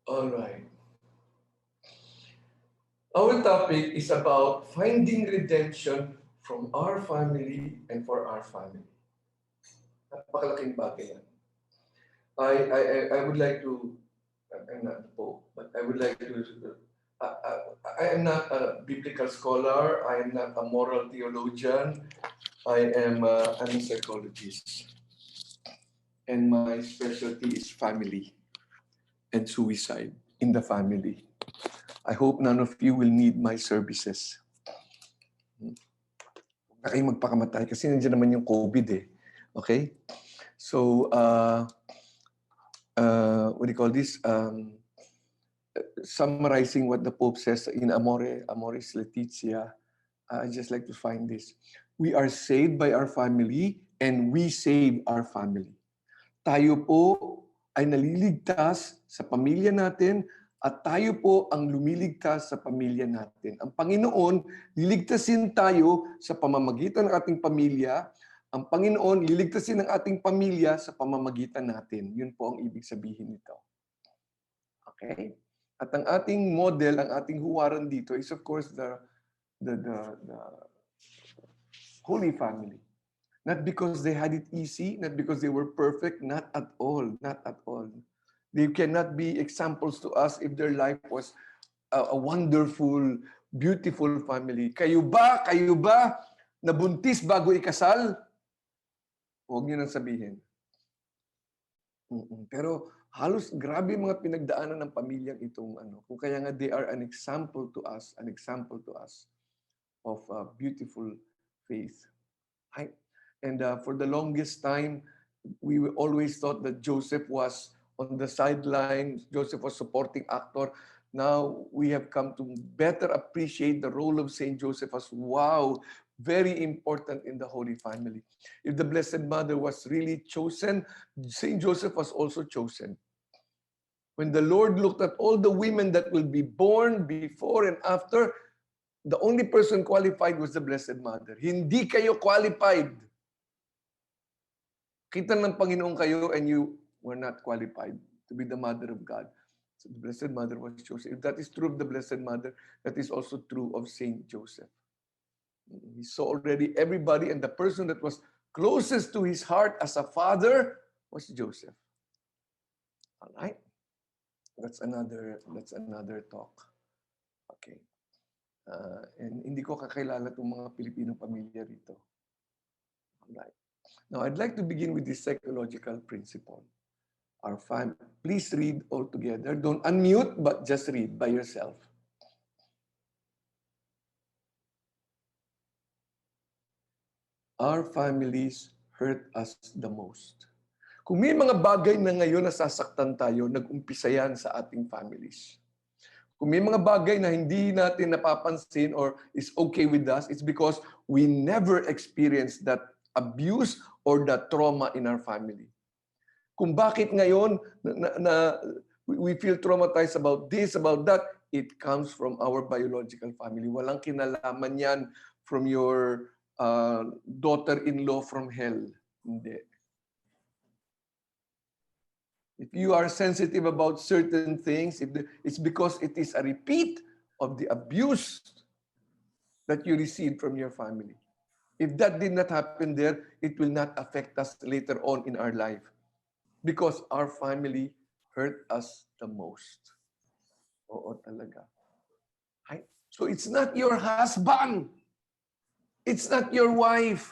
All right. Our topic is about finding redemption from our family and for our family. Napakalaking bagay yan. I would like to, I'm not the Pope, but I would like to, I am not a biblical scholar, I am not a moral theologian, I'm a psychologist. And my specialty is family and suicide in the family. I hope none of you will need my services. Huwag na kayong magpakamatay kasi nandiyan naman yung COVID eh. Okay? So, what do you call this? Summarizing what the Pope says in Amoris Laetitia, I just like to find this. We are saved by our family and we save our family. Tayo po ay naliligtas sa pamilya natin at tayo po ang lumiligtas sa pamilya natin. Ang Panginoon, liligtasin tayo sa pamamagitan ng ating pamilya. Ang Panginoon, liligtasin ang ating pamilya sa pamamagitan natin. Yun po ang ibig sabihin nito. Okay? At ang ating model, ang ating huwaran dito is of course the Holy Family. Not because they had it easy, not because they were perfect, not at all, not at all. They cannot be examples to us if their life was a wonderful, beautiful family. Kayo ba, nabuntis bago ikasal? Huwag niyo nang sabihin. Pero halos grabe mga pinagdaanan ng pamilyang itong Kung kaya nga they are an example to us of beautiful faith. And for the longest time, we always thought that Joseph was on the sidelines. Joseph was supporting actor. Now we have come to better appreciate the role of Saint Joseph as very important in the Holy Family. If the Blessed Mother was really chosen, Saint Joseph was also chosen. When the Lord looked at all the women that will be born before and after, the only person qualified was the Blessed Mother. Hindi kayo qualified. Kita ng Panginoon kayo and you were not qualified to be the Mother of God. So the Blessed Mother was chosen. If that is true of the Blessed Mother, that is also true of Saint Joseph. He saw already everybody, and the person that was closest to his heart as a father was Joseph. All right? That's another talk. Okay. And hindi ko kakilala itong mga Pilipinong pamilya rito. All right. Now, I'd like to begin with this psychological principle. Please read all together. Don't unmute, but just read by yourself. Our families hurt us the most. Kung may mga bagay na ngayon nasasaktan tayo, nag-umpisa yan sa ating families. Kung may mga bagay na hindi natin napapansin or is okay with us, it's because we never experienced that abuse or that trauma in our family. Kung bakit ngayon we feel traumatized about this, about that, it comes from our biological family. Walang kinalaman yan from your daughter-in-law from hell. Hindi. If you are sensitive about certain things, it's because it is a repeat of the abuse that you received from your family. If that did not happen there, it will not affect us later on in our life. Because our family hurt us the most. Oo talaga. So it's not your husband. It's not your wife.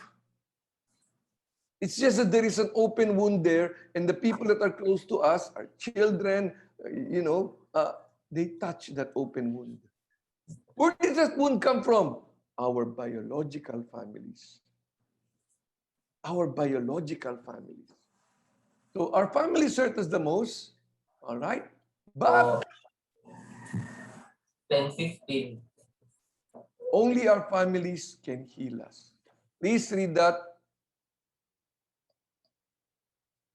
It's just that there is an open wound there, and the people that are close to us, our children, they touch that open wound. Where did that wound come from? Our biological families. Our biological families. So our families hurt us the most, all right? But 10-15. Only our families can heal us. Please read that.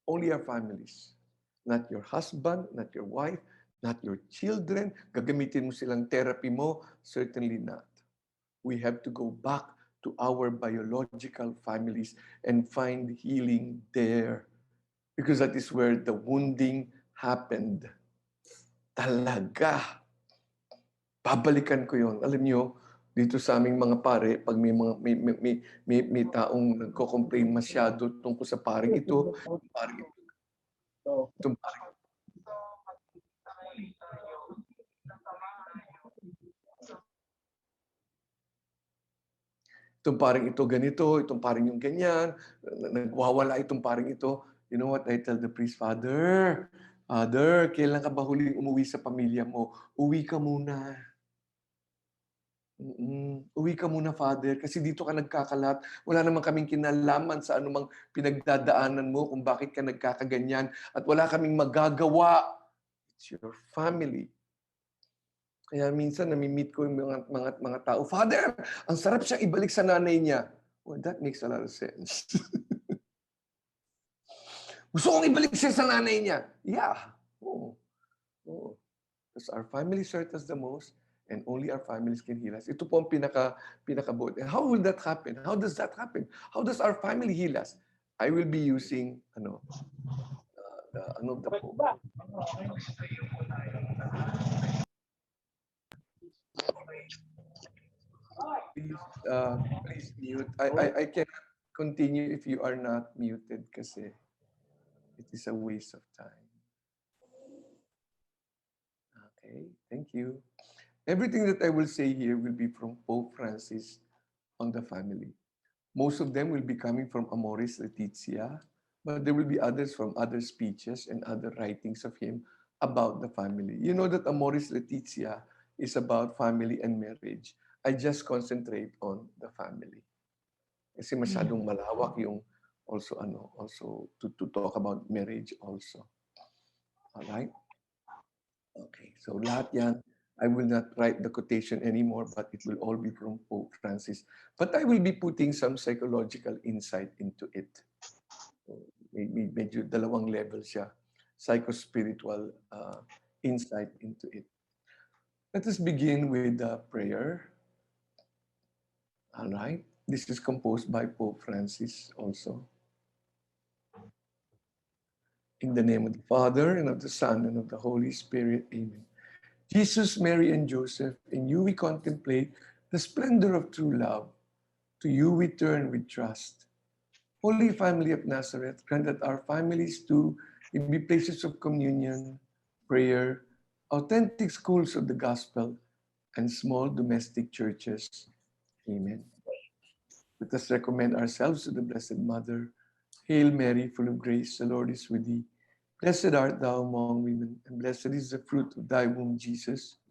Only our families. Not your husband, not your wife, not your children. Gagamitin mo silang therapy mo? Certainly not. We have to go back to our biological families and find healing there. Because that is where the wounding happened. talaga. Babalikan ko yon. Alam nyo, dito sa aming mga pare, pag may taong nagko-complain masyado tungkol sa paring ito, paring ito, itong paring itong paring ito ganito, itong paring yung ganyan, nagwawala itong paring ito. You know what I tell the priest? Father, kailan ka ba huling umuwi sa pamilya mo? Uwi ka muna. Uwi ka muna, Father, kasi dito ka nagkakalat. Wala naman kaming kinalaman sa anumang pinagdadaanan mo kung bakit ka nagkakaganyan at wala kaming magagawa. It's your family. Kaya minsan nami-meet ko yung mga tao, Father, ang sarap siyang ibalik sa nanay niya. Well, that makes a lot of sense. Gusto kong ibalik siya sa nanay niya. Yeah. Oo. Oo. Because our families hurt us the most and only our families can heal us. Ito po ang pinakabuti. And how will that happen? How does that happen? How does our family heal us? I will be using the po. Please mute. I cannot continue if you are not muted kasi it is a waste of time. Okay, thank you. Everything that I will say here will be from Pope Francis on the family. Most of them will be coming from Amoris Laetitia, but there will be others from other speeches and other writings of him about the family. You know that Amoris Laetitia is about family and marriage. I just concentrate on the family. Kasi masyadong malawak yung also to talk about marriage also. All right? Okay, so lahat yan, I will not write the quotation anymore, but it will all be from Pope Francis. But I will be putting some psychological insight into it. So, medyo dalawang level siya. Psycho-spiritual insight into it. Let us begin with the prayer. All right. This is composed by Pope Francis also. In the name of the Father, and of the Son, and of the Holy Spirit. Amen. Jesus, Mary, and Joseph, in you we contemplate the splendor of true love. To you we turn with trust. Holy Family of Nazareth, grant that our families too may be places of communion, prayer, authentic schools of the gospel, and small domestic churches. Amen. Let us recommend ourselves to the Blessed Mother. Hail Mary, full of grace, the Lord is with thee. Blessed art thou among women, and blessed is the fruit of thy womb, Jesus.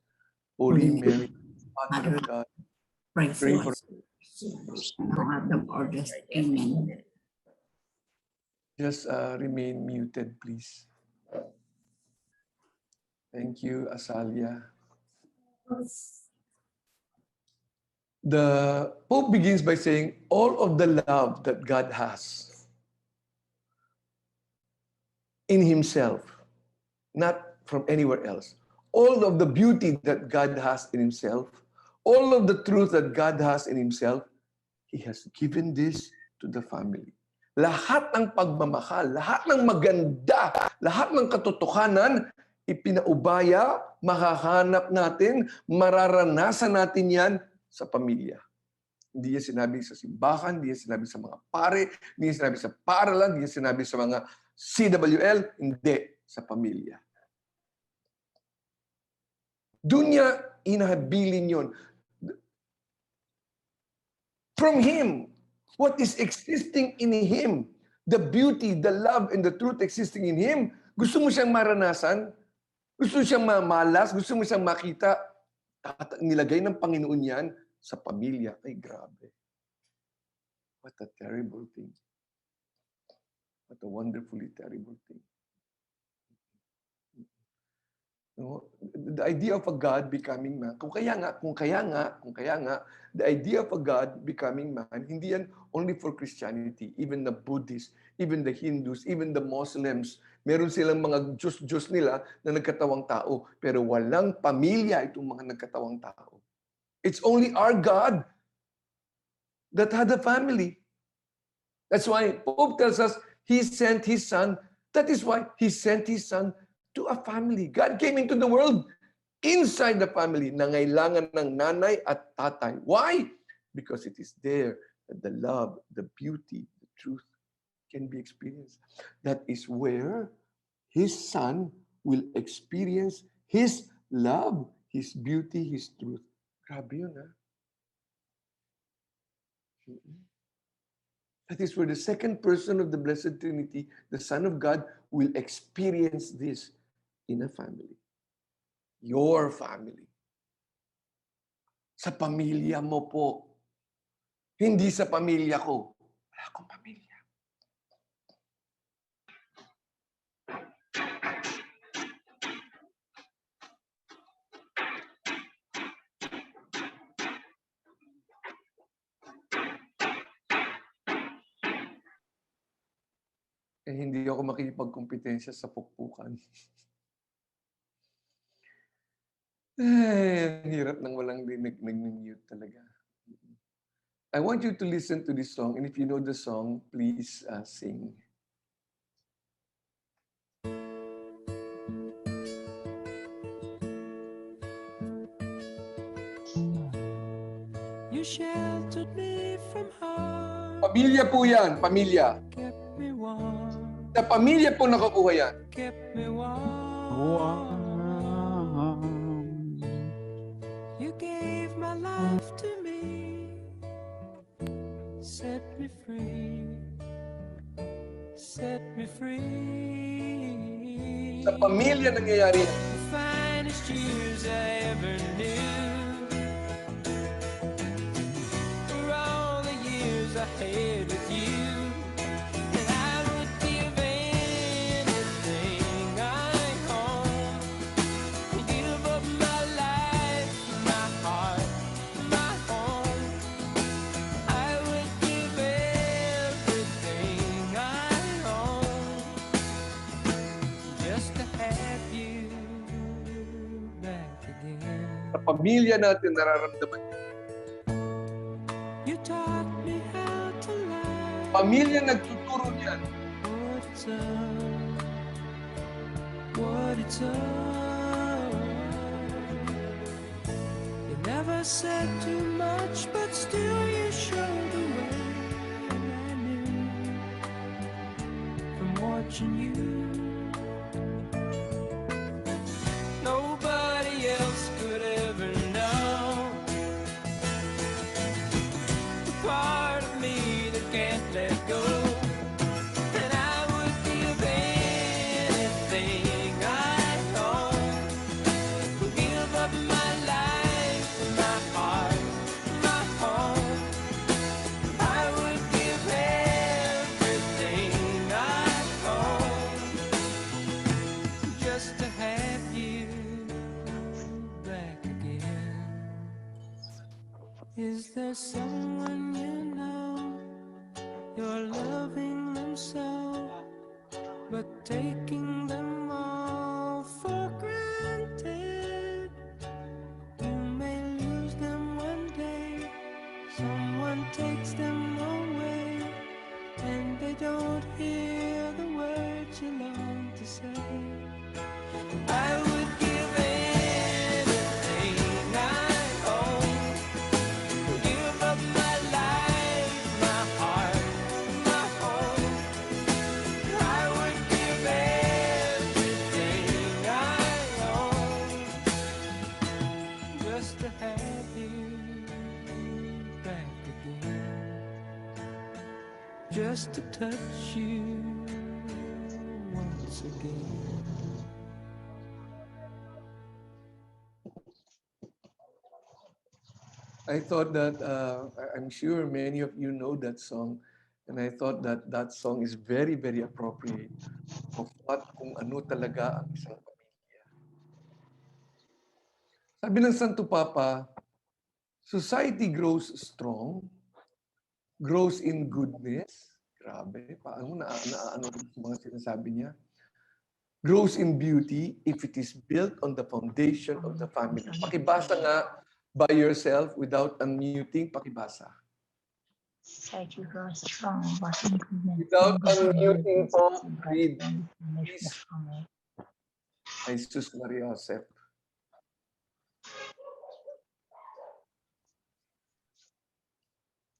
Holy Mary, Mother of God, pray for us. Amen. Just remain muted, please. Thank you, Asalia. The Pope begins by saying, all of the love that God has in himself, not from anywhere else. All of the beauty that God has in himself, all of the truth that God has in himself, he has given this to the family. Lahat ng pagmamahal, lahat ng maganda, lahat ng katotohanan, ipinaubaya, makahanap natin, mararanasan natin yan sa pamilya. Hindi yan sinabi sa simbahan, hindi yan sinabi sa mga pare, hindi yan sinabi sa paralan, hindi yan sinabi sa mga CWL, hindi, sa pamilya. Doon niya inahabilin yun. From Him, what is existing in Him, the beauty, the love, and the truth existing in Him, gusto mo siyang maranasan? Gusto mo siyang mamalas? Gusto mo siyang makita? Nilagay ng Panginoon yan sa pamilya. Ay, grabe. What a terrible thing. What a wonderfully terrible thing. No? The idea of a God becoming man, kung kaya nga, the idea of a God becoming man, hindi yan only for Christianity, even the Buddhists, even the Hindus, even the Muslims, meron silang mga Diyos nila na nagkatawang tao, pero walang pamilya itong mga nagkatawang tao. It's only our God that had a family. That's why Pope tells us He sent His Son. That is why He sent His Son to a family. God came into the world inside the family. Nangailangan ng nanay at tatay. Why? Because it is there that the love, the beauty, the truth can be experienced. That is where His Son will experience His love, His beauty, His truth. Grabe yun, ha? That is where the second person of the Blessed Trinity, the Son of God, will experience this in a family. Your family. Sa pamilya mo po. Hindi sa pamilya ko. Wala akong pamilya. Eh, hindi ako makikipagkompetensya sa pukpukan. Ay, ang hirap nang walang nag-mute talaga. I want you to listen to this song, and if you know the song, please sing. You sheltered me from harm. Pamilya po yan, pamilya. Kept me warm. Sa pamilya po nakukuha yan. Kept me warm. You gave my life to me. Set me free. Set me free. Sa pamilya nangyayari yan. The finest years I ever knew. For all the years I had with you. And I would give anything I own. Give up my life, my heart, my home. I would give everything I own just to have you back again. Sa pamilya natin nararamdaman. You taught me how to love. Pamilya nagtuturo niyan. What it's up, what it's up. You never said too much, but still you showed the way. And I knew from watching you. Nobody else could ever know the part of me that can't let go. And I would give anything I own. Give up my life, my heart, my home. I would give everything I own just to have you back again. Is there someone you know you're loving them so, but taking them all for granted? You may lose them one day, someone takes them away, and they don't hear the words you long to say. I would give anything I own. Give up my life, my heart, my home. I would give everything I own just to have you back again. Just to touch you once again. I thought that, I'm sure many of you know that song, and I thought that that song is very, very appropriate of what, kung ano talaga ang isang pamilya. Sabi ng Santo Papa, society grows strong, grows in goodness. Grabe, paano ano mga sinasabi niya? Grows in beauty if it is built on the foundation of the family. Pakibasa nga by yourself without unmuting, pakibasa. Society grows strong, but improvement Without can be unmuting made po, by read. the family. Jesus Maria Josep.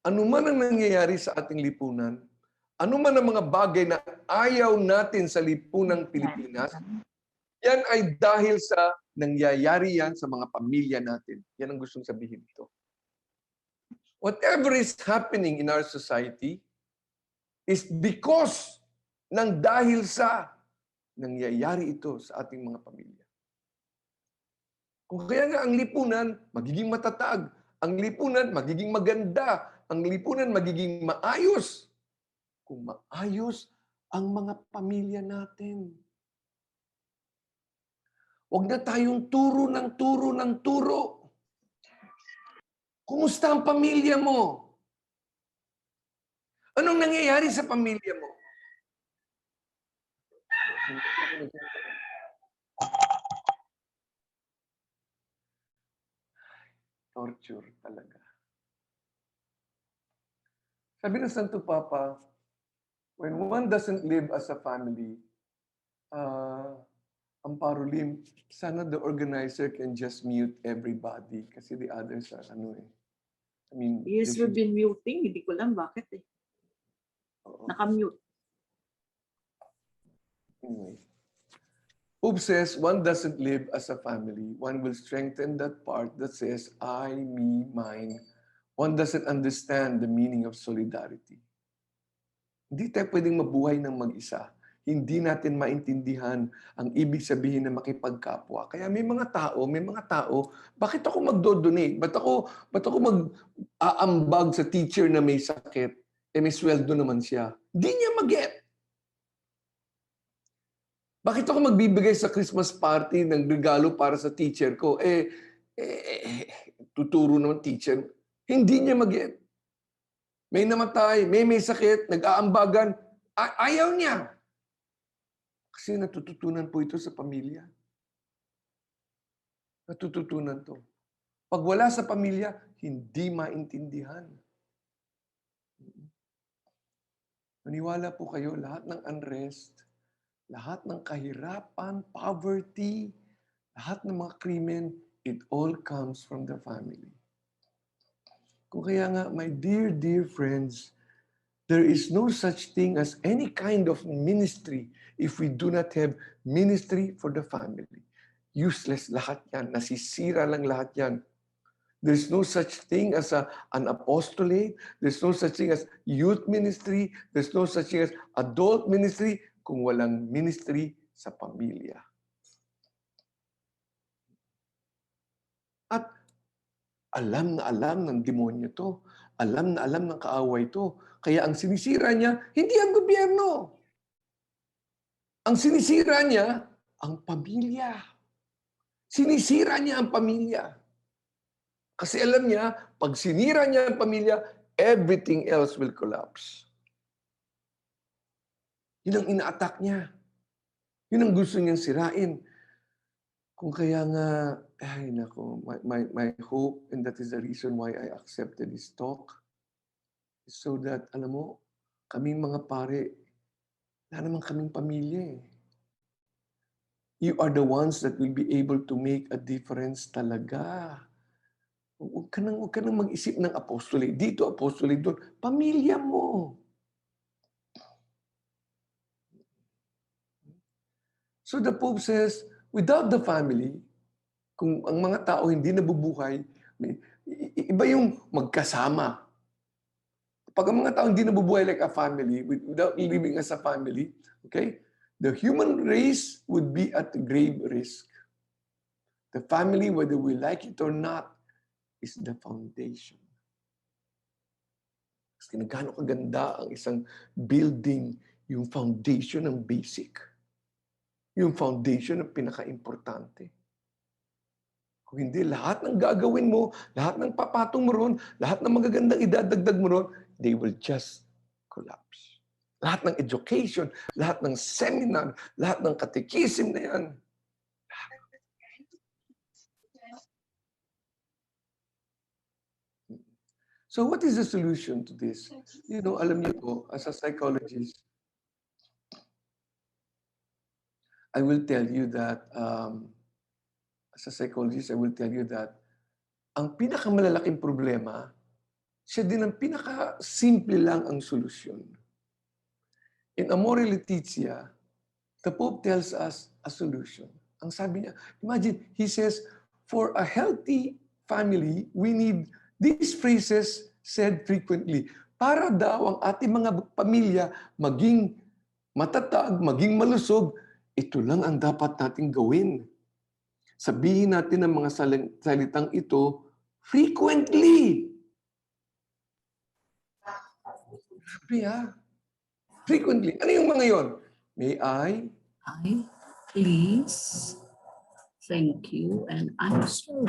Ano man ang nangyayari sa ating lipunan, ano man ang mga bagay na ayaw natin sa lipunang Pilipinas, yan ay dahil sa nangyayari yan sa mga pamilya natin. Yan ang gustong sabihin ito. Whatever is happening in our society is because ng dahil sa nangyayari ito sa ating mga pamilya. Kung kaya nga ang lipunan magiging matatag, ang lipunan magiging maganda, ang lipunan magiging maayos, kung maayos ang mga pamilya natin. Huwag na tayong turo ng turo ng turo. Kumusta ang pamilya mo? Anong nangyayari sa pamilya mo? Torture talaga. Sabi ng Santo Papa, when one doesn't live as a family, ang parolim, sana the organizer can just mute everybody kasi the others are I mean, Yes, we've been muting. Hindi ko lang bakit eh. Naka-mute. Anyway. Pope says, one doesn't live as a family. One will strengthen that part that says, I, me, mine. One doesn't understand the meaning of solidarity. Hindi tayo pwedeng mabuhay ng mag-isa. Hindi natin maintindihan ang ibig sabihin na makipagkapwa. Kaya may mga tao, bakit ako magdo-donate? Ba't ako mag-aambag sa teacher na may sakit? May sweldo naman siya. Hindi niya mag-get. Bakit ako magbibigay sa Christmas party ng regalo para sa teacher ko? Tuturo naman teacher. Hindi niya mag-get. May namatay, may sakit, nag-aambagan. Ayaw niya. Kasi natututunan po ito sa pamilya. Natututunan to. Pag wala sa pamilya, hindi maintindihan. Maniwala po kayo, lahat ng unrest, lahat ng kahirapan, poverty, lahat ng mga krimen, it all comes from the family. Kung kaya nga, my dear, dear friends, there is no such thing as any kind of ministry if we do not have ministry for the family. Useless lahat yan. Nasisira lang lahat yan. There's no such thing as an apostolate. There's no such thing as youth ministry. There's no such thing as adult ministry kung walang ministry sa pamilya. At alam na alam ng demonyo to. Alam na alam ng kaaway to. Kaya ang sinisira niya, hindi ang gobyerno. Ang sinisira niya, ang pamilya. Sinisira niya ang pamilya. Kasi alam niya, pag sinira niya ang pamilya, everything else will collapse. Yun ang ina-attack niya. Yun ang gusto niyang sirain. Kung kaya nga, ay nako, my hope, and that is the reason why I accepted this talk, is so that, alam mo, kaming mga pare, wala naman kaming pamilya eh. You are the ones that will be able to make a difference talaga. Huwag ka nang mag-isip ng apostolate. Dito, apostolate doon. Pamilya mo. So the Pope says, without the family, kung ang mga tao hindi nabubuhay, iba yung magkasama. Pag ang mga tao hindi nabubuhay like a family, without living as a family, okay, the human race would be at grave risk. The family, whether we like it or not, is the foundation. Kasi gaano kaganda ang isang building, yung foundation ng basic. Yung foundation ng pinaka-importante. Kung hindi, lahat ng gagawin mo, lahat ng papatong mo ron, lahat ng magagandang idadagdag mo ron, they will just collapse. Lahat ng education, lahat ng seminar, lahat ng catechism na yan. So what is the solution to this? You know, alam niyo po, as a psychologist, I will tell you that, as a psychologist, I will tell you that ang pinakamalalaking problema, siya din ang pinaka-simple lang ang solusyon. In Amore Laetitia, the Pope tells us a solution. Ang sabi niya, imagine, he says, for a healthy family, we need these phrases said frequently. Para daw ang ating mga pamilya maging matatag, maging malusog, ito lang ang dapat nating gawin. Sabihin natin ang mga salitang ito frequently. Sabi frequently. Ano yung mga yon? May I, please, thank you, and I'm sorry.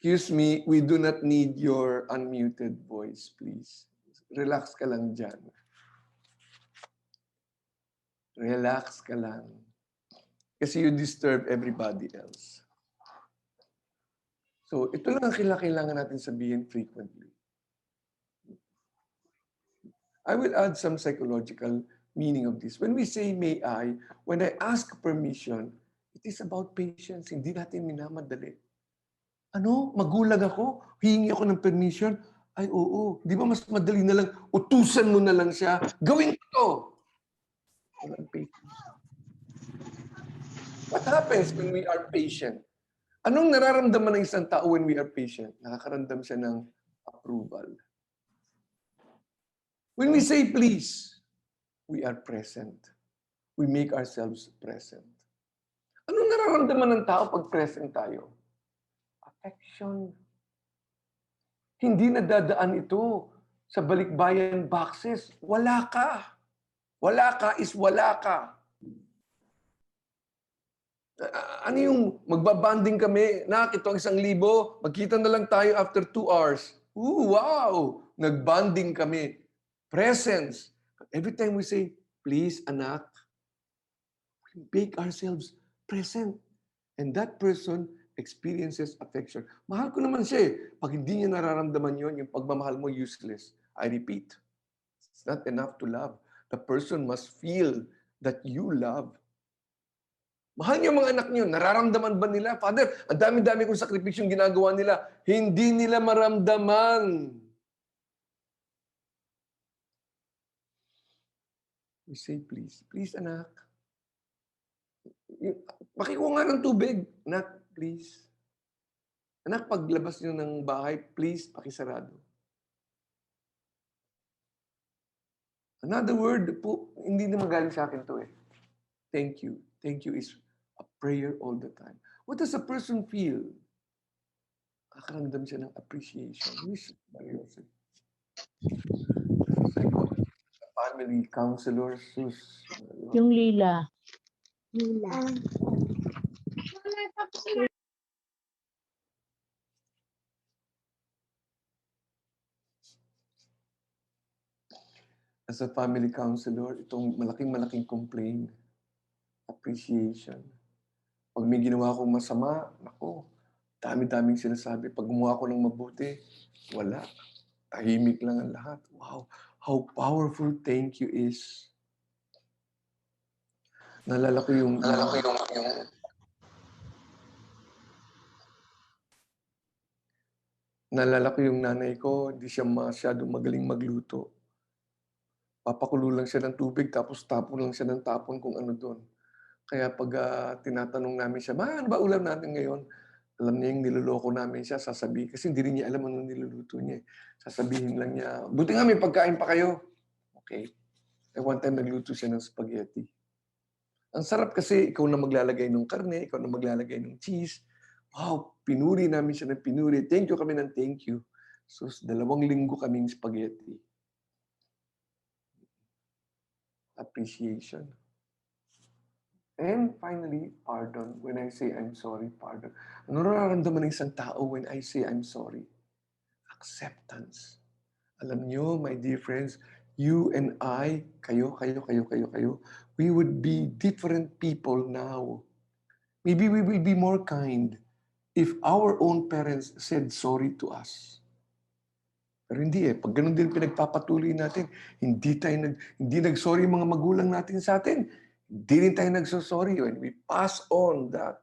excuse me, we do not need your unmuted voice, please. Relax ka lang dyan. Relax ka lang. Kasi you disturb everybody else. So, ito lang ang kailangan natin sabihin frequently. I will add some psychological meaning of this. When we say, may I, when I ask permission, it is about patience. Hindi natin minamadali. Ano? Magulang ako? Hihingi ako ng permission? Ay, oo. Di ba mas madali na lang, utusan mo na lang siya, gawin ko to. Walang patience. What happens when we are patient? Anong nararamdaman ng isang tao when we are patient? Nakakaramdam siya ng approval. When we say please, we are present. We make ourselves present. Anong nararamdaman ng tao pag present tayo? Affection. Hindi nadadaan ito sa balikbayan boxes. Wala ka. Wala ka is wala ka. Ano yung magbabanding kami? Ito ang 1,000. Magkita na lang tayo after 2 hours. Ooh, wow! Nagbanding kami. Presence. Every time we say, please, anak, we make ourselves present. And that person experiences affection. Mahal ko naman siya eh. Pag hindi niya nararamdaman yon, yung pagmamahal mo useless. I repeat, it's not enough to love. The person must feel that you love. Mahal niyo mga anak niyo, nararamdaman ba nila? Father, ang dami-dami kong sakripisyong ginagawa nila. Hindi nila maramdaman. We say, please. Please, anak. Pakikuha nga ng tubig. Anak, please. Anak, paglabas niyo ng bahay, please, pakisarado. Another word po, hindi na magaling sa akin to eh. Thank you. Thank you is a prayer all the time. What does a person feel? Kakaramdam siya ng appreciation. Which family counselors. Yung lila. As a family counselor, itong malaking complaint, appreciation. Pag may ginawa akong masama, nako, dami-daming sinasabi. Pag gumawa ko ng mabuti, wala. Tahimik lang ang lahat. Wow, how powerful thank you is. Nalala ko yung nanay ko, hindi siya masyadong magaling magluto. Papakulo lang siya ng tubig, tapos tapon lang siya ng tapon kung ano doon. Kaya pag tinatanong namin siya, ano ba ulam natin ngayon? Alam niya yung niloloko namin siya, sasabihin. Kasi hindi rin niya alam anong niluluto niya. Sasabihin lang niya, buti nga may pagkain pa kayo. Okay. At one time nagluto siya ng spaghetti. Ang sarap kasi ikaw na maglalagay ng karne, ikaw na maglalagay ng cheese. Wow, pinuri namin siya ng pinuri. Thank you kami ng thank you. So, 2 linggo kaming spaghetti. Appreciation. And finally, pardon. When I say I'm sorry, pardon. Ano nararamdaman ng isang tao when I say I'm sorry? Acceptance. Alam nyo, my dear friends, you and I, kayo, we would be different people now. Maybe we will be more kind if our own parents said sorry to us. Pero hindi eh. Pag ganun din pinagpapatuloy natin, hindi nag-sorry mga magulang natin sa atin, Di rin tayo nagsosorry when we pass on that.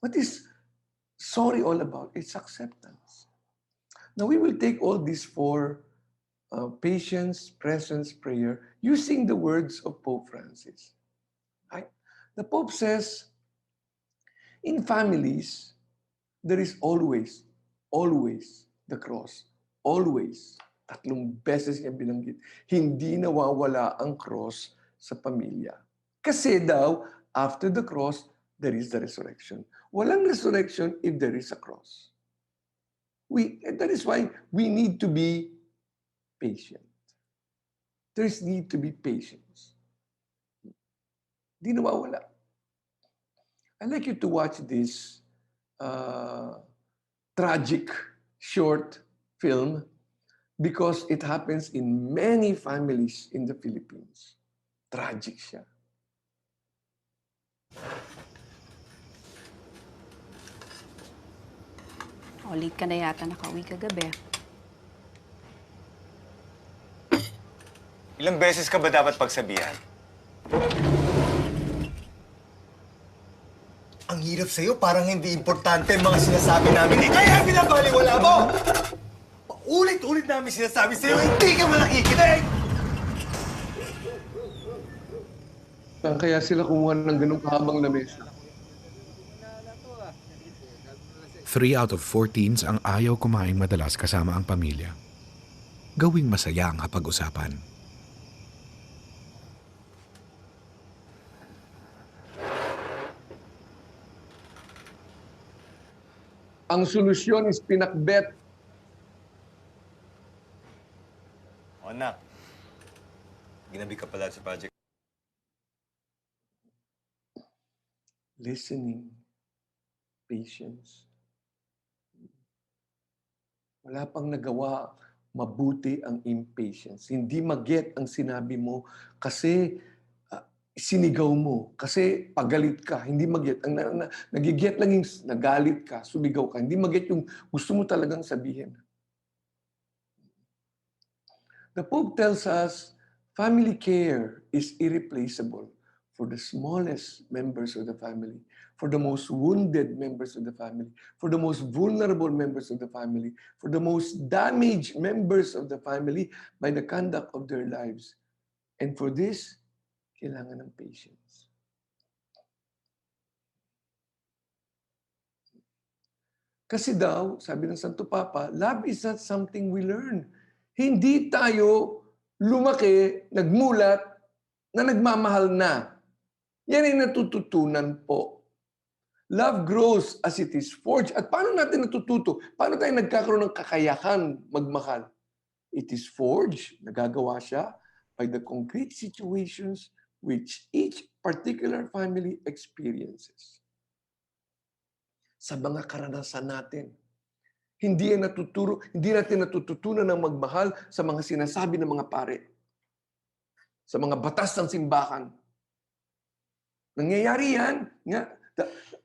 What is sorry all about? It's acceptance. Now we will take all these four patience, presence, prayer, using the words of Pope Francis. Right? The Pope says, in families, there is always the cross. Always. Tatlong beses niya binanggit. Hindi nawawala ang cross sa pamilya. Kasi daw, after the cross, there is the resurrection. Walang resurrection if there is a cross. That is why we need to be patient. There is need to be patience. Di nawawala. I'd like you to watch this tragic short film because it happens in many families in the Philippines. Tragic siya. O, late ka na yata nakauwi kagabi. Ilang beses ka ba dapat pagsabihan? Ang hirap sa'yo, parang hindi importante ang mga sinasabi namin. Kaya binabaliwala mo! Paulit-ulit namin sinasabi sa'yo, hindi ka ba nakikinig? Saan kaya sila kumuha ng ganung kahabang lamesa? 3 out of 4 teens ang ayaw kumain madalas kasama ang pamilya. Gawing masaya ang hapag-usapan. Ang solusyon is pinakbet. O anak, ginabi ka pala sa project. Listening. Patience. Wala pang nagawa, mabuti ang impatience. Hindi mag-get ang sinabi mo kasi sinigaw mo, kasi pagalit ka. Hindi mag-get. Nag-get lang yung nagalit ka, sumigaw ka. Hindi mag-get yung gusto mo talagang sabihin. The Pope tells us, family care is irreplaceable for the smallest members of the family, for the most wounded members of the family, for the most vulnerable members of the family, for the most damaged members of the family by the conduct of their lives. And for this, kailangan ng patience. Kasi daw, sabi ng Santo Papa, love is not something we learn. Hindi tayo lumaki, nagmulat, na nagmamahal na. Yan ay natututunan po. Love grows as it is forged. At paano natin natututo? Paano tayo nagkakaroon ng kakayahan magmahal? It is forged, nagagawa siya, by the concrete situations which each particular family experiences. Sa mga karanasan natin. Hindi natin natututunan ng magmahal sa mga sinasabi ng mga pare. Sa mga batas ng simbahan. Nangyayari yan.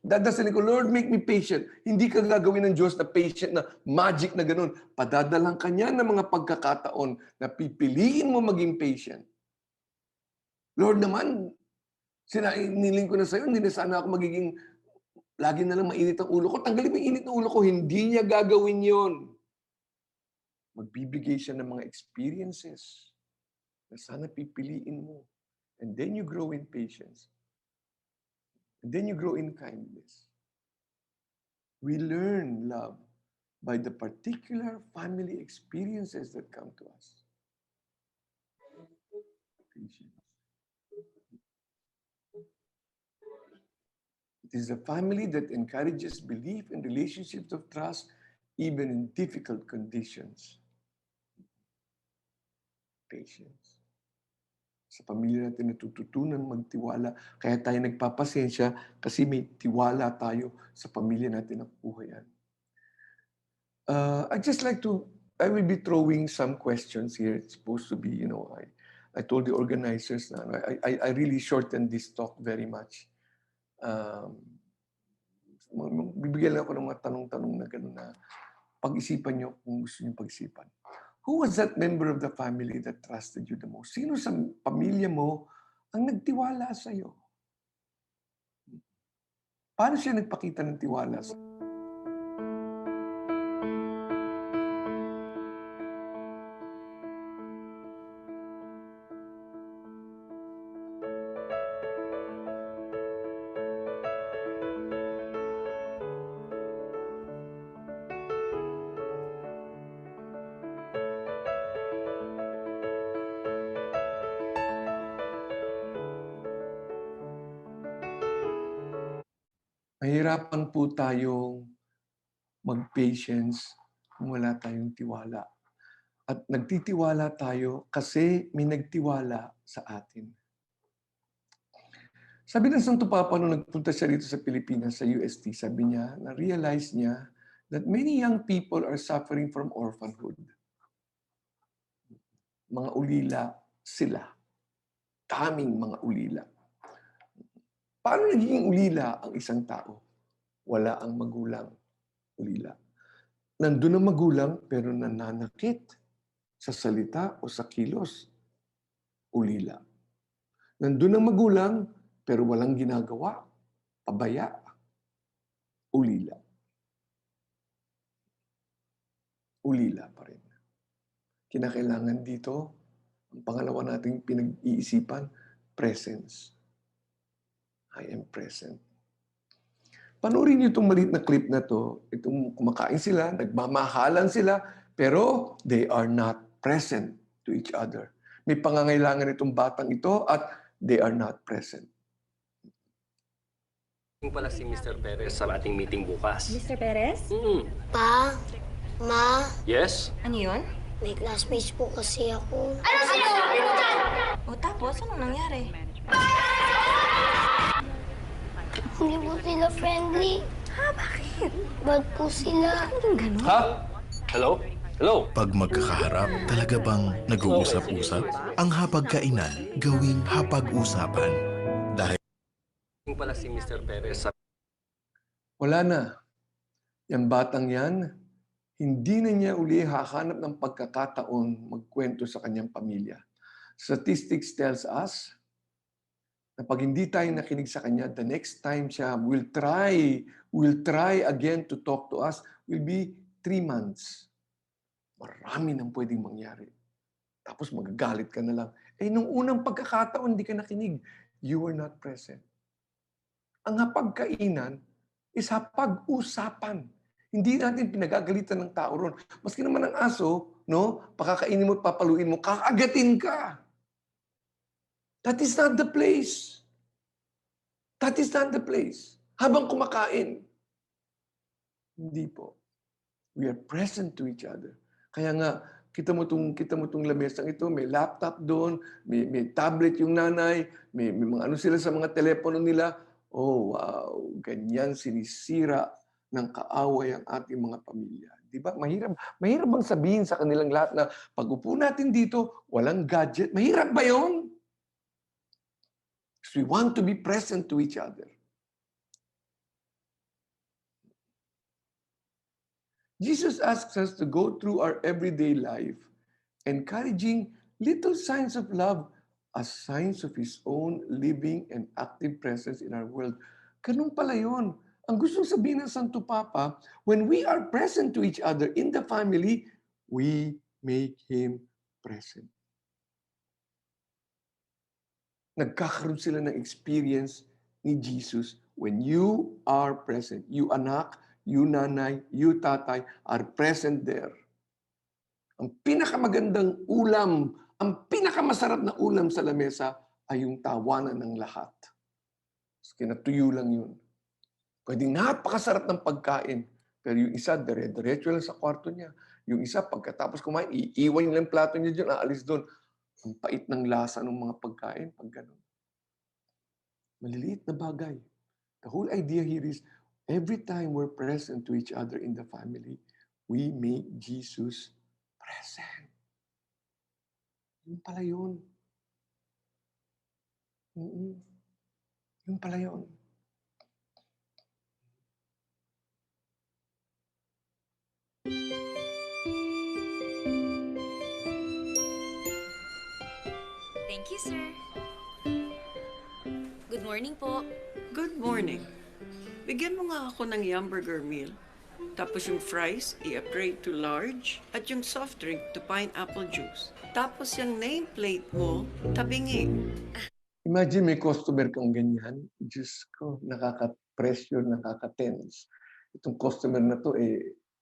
Dadasalin ko, Lord, make me patient. Hindi ka gagawin ng Diyos na patient na magic na ganun. Padadalang ka niya ng mga pagkakataon na pipiliin mo maging patient. Lord naman, niling ko na sa'yo, hindi na sana ako magiging lagi na lang mainit ang ulo ko. Tanggalin mo yung init ng ulo ko. Hindi niya gagawin yon. Magbibigay siya ng mga experiences na sana pipiliin mo. And then you grow in patience. And then you grow in kindness. We learn love by the particular family experiences that come to us. Patience. It is a family that encourages belief and relationships of trust even in difficult conditions. Patience. Sa pamilya natin natututunan magtiwala. Kaya tayo nagpapasensya kasi may tiwala tayo sa pamilya natin na buhayan. I will be throwing some questions here. It's supposed to be, I told the organizers na I really shortened this talk very much. Bibigyan lang ako ng mga tanong-tanong na gano'n na pag-isipan nyo kung gusto nyo pag-isipan. Who was that member of the family that trusted you the most? Sino sa pamilya mo ang nagtiwala sa'yo. Paano siya nagpakita ng tiwala sa'yo? Mahirapan po tayong mag-patience kung wala tayong tiwala. At nagtitiwala tayo kasi may nagtiwala sa atin. Sabi ng Santo Papa nung nagpunta siya dito sa Pilipinas, sa UST, sabi niya, na-realize niya that many young people are suffering from orphanhood. Mga ulila sila. Daming mga ulila. Paano nagiging ulila ang isang tao? Wala ang magulang. Ulila. Nandun ang magulang pero nananakit sa salita o sa kilos. Ulila. Nandun ang magulang pero walang ginagawa. Pabaya. Ulila. Ulila pa rin. Kinakailangan dito, ang pangalawa nating pinag-iisipan, presence. I am present. Panoorin niyo itong maliit na clip na to. Itong kumakain sila, nagmamahalan sila, pero they are not present to each other. May pangangailangan itong batang ito at they are not present. Yung pala si Mr. Perez sa ating meeting bukas. Mr. Perez? Pa, Ma, Yes? Ano yun? may classmates po kasi ako. O tapos, anong nangyari? Hindi po sila friendly. Ha, bakit? Bad po sila. Anong ganun? Ha? Hello? Hello? Pag magkakaharap, talaga bang nag-uusap-usap? Ang hapagkainan, gawing hapag-usapan. Dahil Yung pala si Mr. Perez sa Wala na. Yang batang yan, hindi na niya uli hahanap ng pagkakataon magkwento sa kanyang pamilya. Statistics tells us na pag hindi tayo nakinig sa kanya, the next time siya will try again to talk to us will be 3 months. Marami nang pwedeng mangyari. Tapos magagalit ka na lang. Nung unang pagkakataon, hindi ka nakinig. You were not present. Ang hapagkainan is hapag-usapan. Hindi natin pinagagalitan ng tao ron. Maski naman ang aso, no? Pakakainin mo at papaluin mo, kakagatin ka. That is not the place. That is not the place. Habang kumakain. Hindi po. We are present to each other. Kaya nga, kita mo tong lamesang ito, may laptop doon, may tablet yung nanay, may mga ano sila sa mga telepono nila. Oh, wow. Ganyan sinisira ng kaaway ang ating mga pamilya. Di ba? Mahirap bang sabihin sa kanilang lahat na pag-upo natin dito, walang gadget? Mahirap ba yun? Because we want to be present to each other. Jesus asks us to go through our everyday life, encouraging little signs of love as signs of His own living and active presence in our world. Ganun pala yun. Ang gusto sabihin ng Santo Papa, when we are present to each other in the family, we make Him present. Nagkakaroon sila ng experience ni Jesus when you are present. You anak, you nanay, you tatay are present there. Ang pinakamagandang ulam, ang pinakamasarap na ulam sa lamesa ay yung tawanan ng lahat. Kinatuyo lang yun. Pwedeng napakasarap ng pagkain, pero yung isa, dire-diretso lang sa kwarto niya. Yung isa, pagkatapos kumain, iiwan niya lang plato niya dyan, aalis doon. Ang pait ng lasa ng mga pagkain, pag ganun. Maliliit na bagay. The whole idea here is, every time we're present to each other in the family, we make Jesus present. Yun pala yun. Yun pala yun. Thank you, sir. Good morning po. Good morning. Bigyan mo nga ako ng hamburger meal. Tapos yung fries, i-upgrade to large. At yung soft drink to pineapple juice. Tapos yung nameplate mo, tabingi. Imagine may customer kang ganyan. Diyos ko, nakaka-pressure, nakaka-tense. Itong customer na to,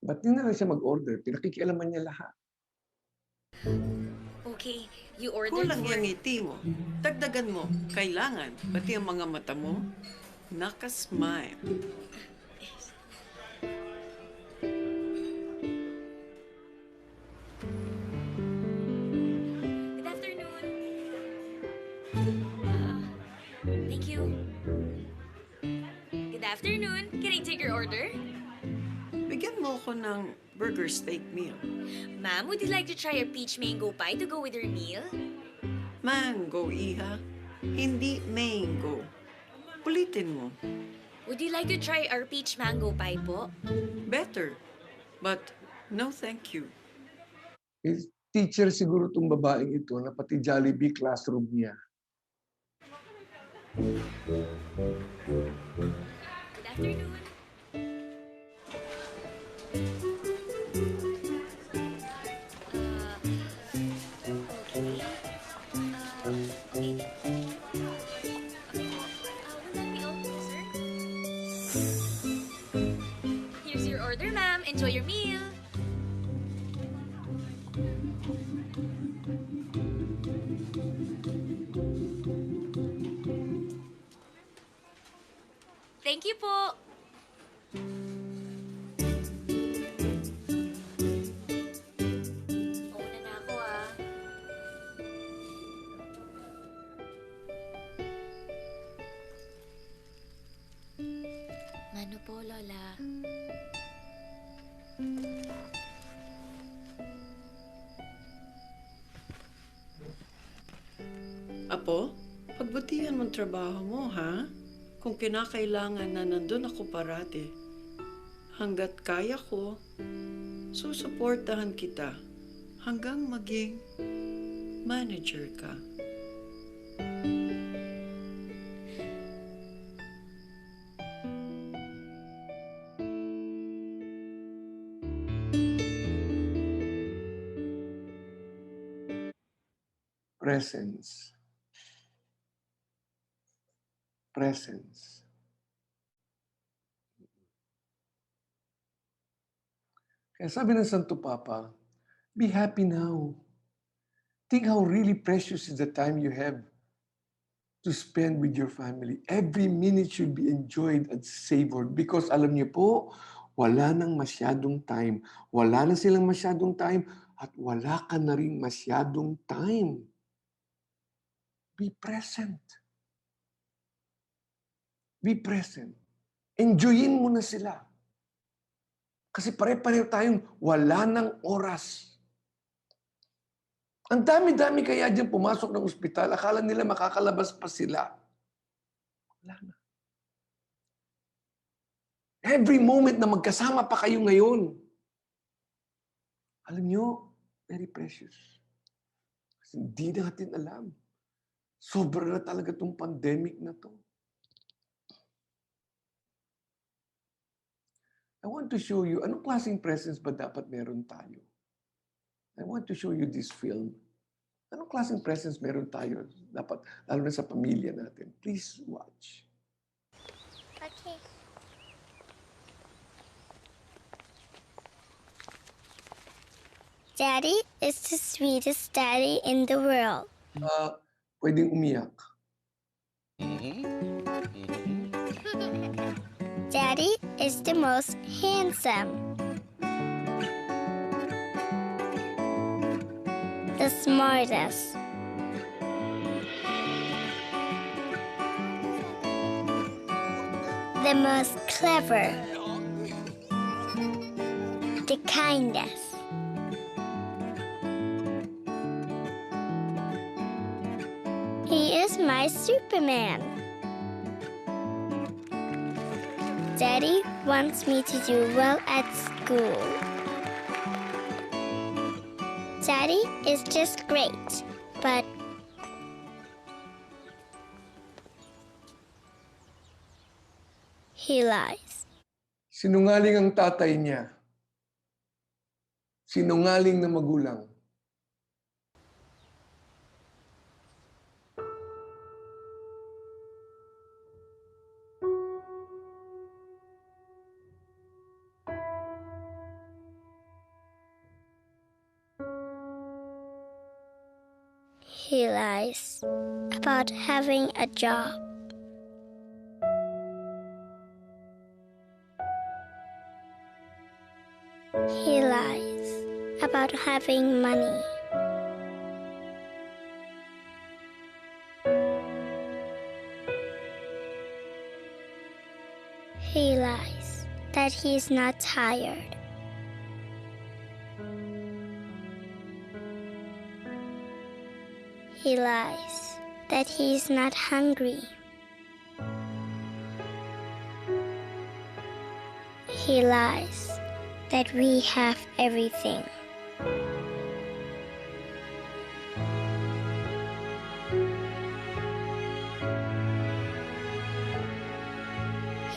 ba't di na lang siya mag-order? Pinakikialaman niya lahat. Okay, you ordered Kulang for... yung ngiti mo. Dagdagan mo. Kailangan, pati ang mga mata mo, naka-smile. Good afternoon. Thank you. Good afternoon. Can I take your order? Bigyan mo ako ng burger steak meal. Ma'am, would you like to try our peach mango pie to go with your meal? Mango, iha. Hindi mango. Ulitin mo. Would you like to try our peach mango pie po? Better. But no thank you. Teacher siguro itong babaeng ito na pati Jollibee classroom niya. Good afternoon. Here's your order, ma'am. Enjoy your meal. Thank you po. Mauna na ako, ah. Ano po, Lola? Apo, pagbutihan mong trabaho mo, ha? Kung kinakailangan na nandun ako parati, hanggat kaya ko, susuportahan kita hanggang maging manager ka. Presence. Presence. Kaya sabi ng Santo Papa, be happy now. Think how really precious is the time you have to spend with your family. Every minute should be enjoyed and savored because alam niyo po, wala nang masyadong time. Wala na silang masyadong time at wala ka na rin masyadong time. Be present. Be present. Enjoyin mo na sila. Kasi pare-pareho tayong wala ng oras. Ang dami-dami kaya dyan pumasok ng ospital, akala nila makakalabas pa sila. Wala na. Every moment na magkasama pa kayo ngayon, alam nyo, very precious. Kasi hindi natin alam. Sobra na talaga itong pandemic na to. I want to show you, anong klaseng presence ba dapat meron tayo? I want to show you this film. Anong klaseng presence meron tayo? Dapat, lalo na sa pamilya natin. Please watch. Okay. Daddy is the sweetest daddy in the world. Pwedeng umiyak. Daddy is the most handsome. The smartest. The most clever. The kindest. He is my Superman. Daddy wants me to do well at school. Daddy is just great, but He lies. Sinungaling ang tatay niya. Sinungaling na magulang. He lies about having a job. He lies about having money. He lies that he's not tired. He lies that he's not hungry. He lies that we have everything.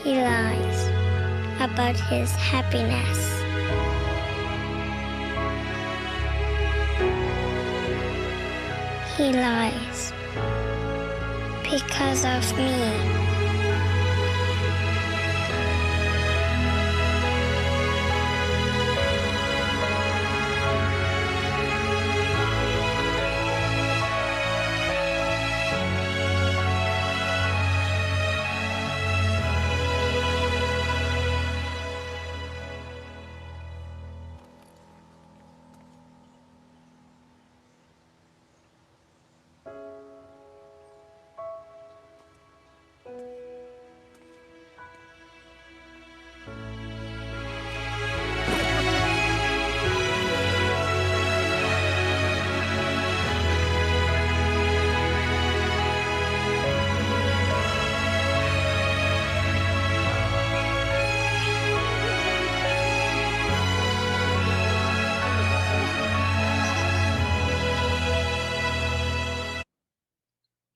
He lies about his happiness. He lies because of me.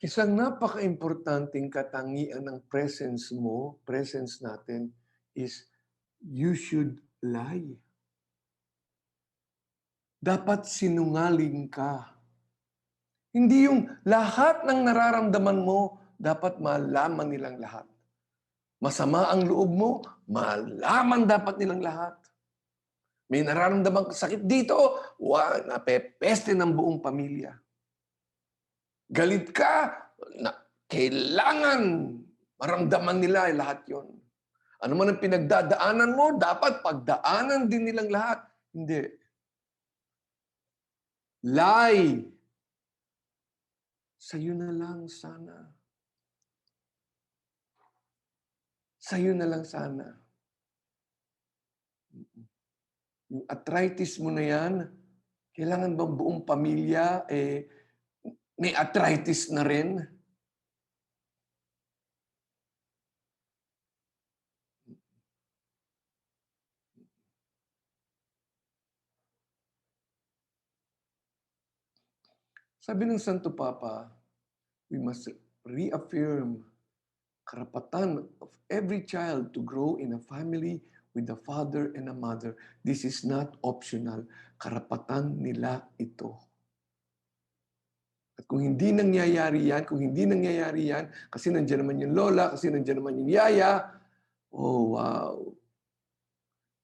Isang napaka-importanting katangian ng presence mo, presence natin, is you should lie. Dapat sinungaling ka. Hindi yung lahat ng nararamdaman mo, dapat malaman nilang lahat. Masama ang loob mo, malaman dapat nilang lahat. May nararamdaman ka sakit dito, napepeste ng buong pamilya. Galit ka, kailangan maramdaman nila lahat yon. Ano man ang pinagdadaanan mo, dapat pagdaanan din nilang lahat. Hindi. Lie. Sa'yo na lang sana. Sa'yo na lang sana. Yung arthritis mo na yan, kailangan bang buong pamilya may arthritis na rin? Sabi ng Santo Papa, we must reaffirm karapatan of every child to grow in a family with a father and a mother. This is not optional. Karapatan nila ito. At kung hindi nangyayari yan, kasi nandiyan naman yung lola, kasi nandiyan naman yung yaya, oh wow.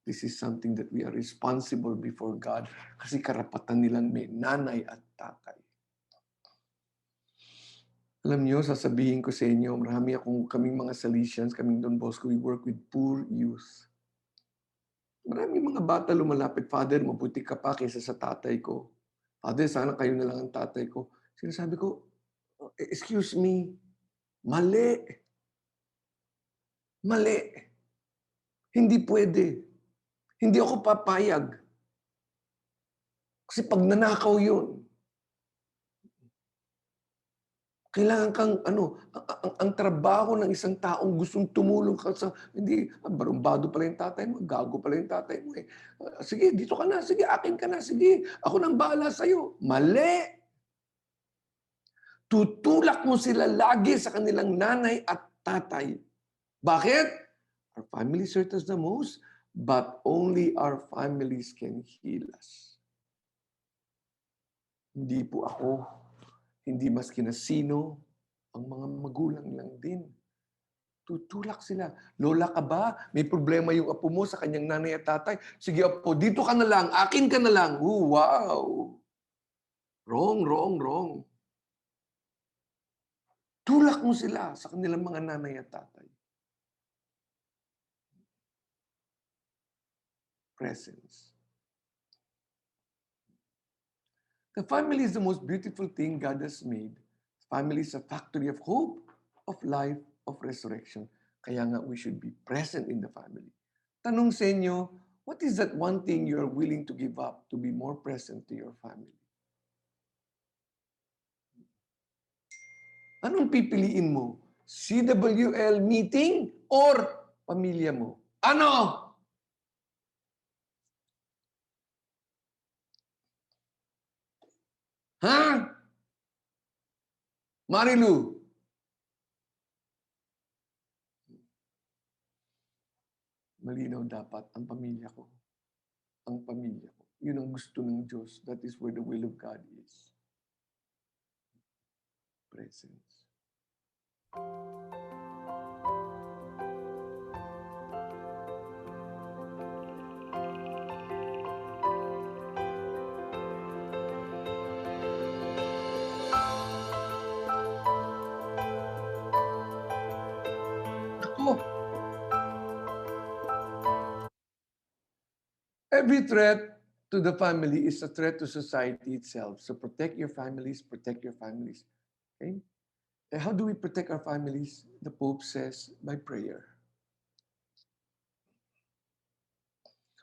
This is something that we are responsible before God kasi karapatan nilang may nanay at tatay. Alam niyo, sasabihin ko sa inyo, kaming mga Salesians, kaming Don Bosco, we work with poor youth. Maraming mga bata lumalapit, Father, mabuti ka pa kaysa sa tatay ko. Father, sana kayo na lang ang tatay ko. Sinasabi ko, excuse me, mali. Mali. Hindi pwede. Hindi ako papayag. Kasi pag nanakaw yun, kailangan kang, ang trabaho ng isang taong gustong tumulong ka sa, hindi, barumbado pala yung tatay mo, gago pala yung tatay mo eh. Sige, dito ka na, sige, akin ka na, sige, ako nang bahala sa'yo. Mali! Tutulak mo sila lagi sa kanilang nanay at tatay. Bakit? Our families hurt us the most, but only our families can heal us. Hindi po ako, hindi maski na sino, ang mga magulang lang din. Tutulak sila. Lola ka ba? May problema yung apo mo sa kanyang nanay at tatay. Sige apo, dito ka na lang, akin ka na lang. Oh, wow. Wrong, wrong, wrong. Tulak mo sila sa kanilang mga nanay at tatay. Presence. The family is the most beautiful thing God has made. Family is a factory of hope, of life, of resurrection. Kaya nga, we should be present in the family. Tanong sa inyo, what is that one thing you are willing to give up to be more present to your family? Anong pipiliin mo? CWL meeting or pamilya mo? Ano? Ha? Marilu? Malinaw dapat ang pamilya ko. Ang pamilya ko. Yun ang gusto ng Diyos. That is where the will of God is. Presence. Every threat to the family is a threat to society itself. So protect your families, protect your families. Okay? And how do we protect our families? The Pope says, by prayer.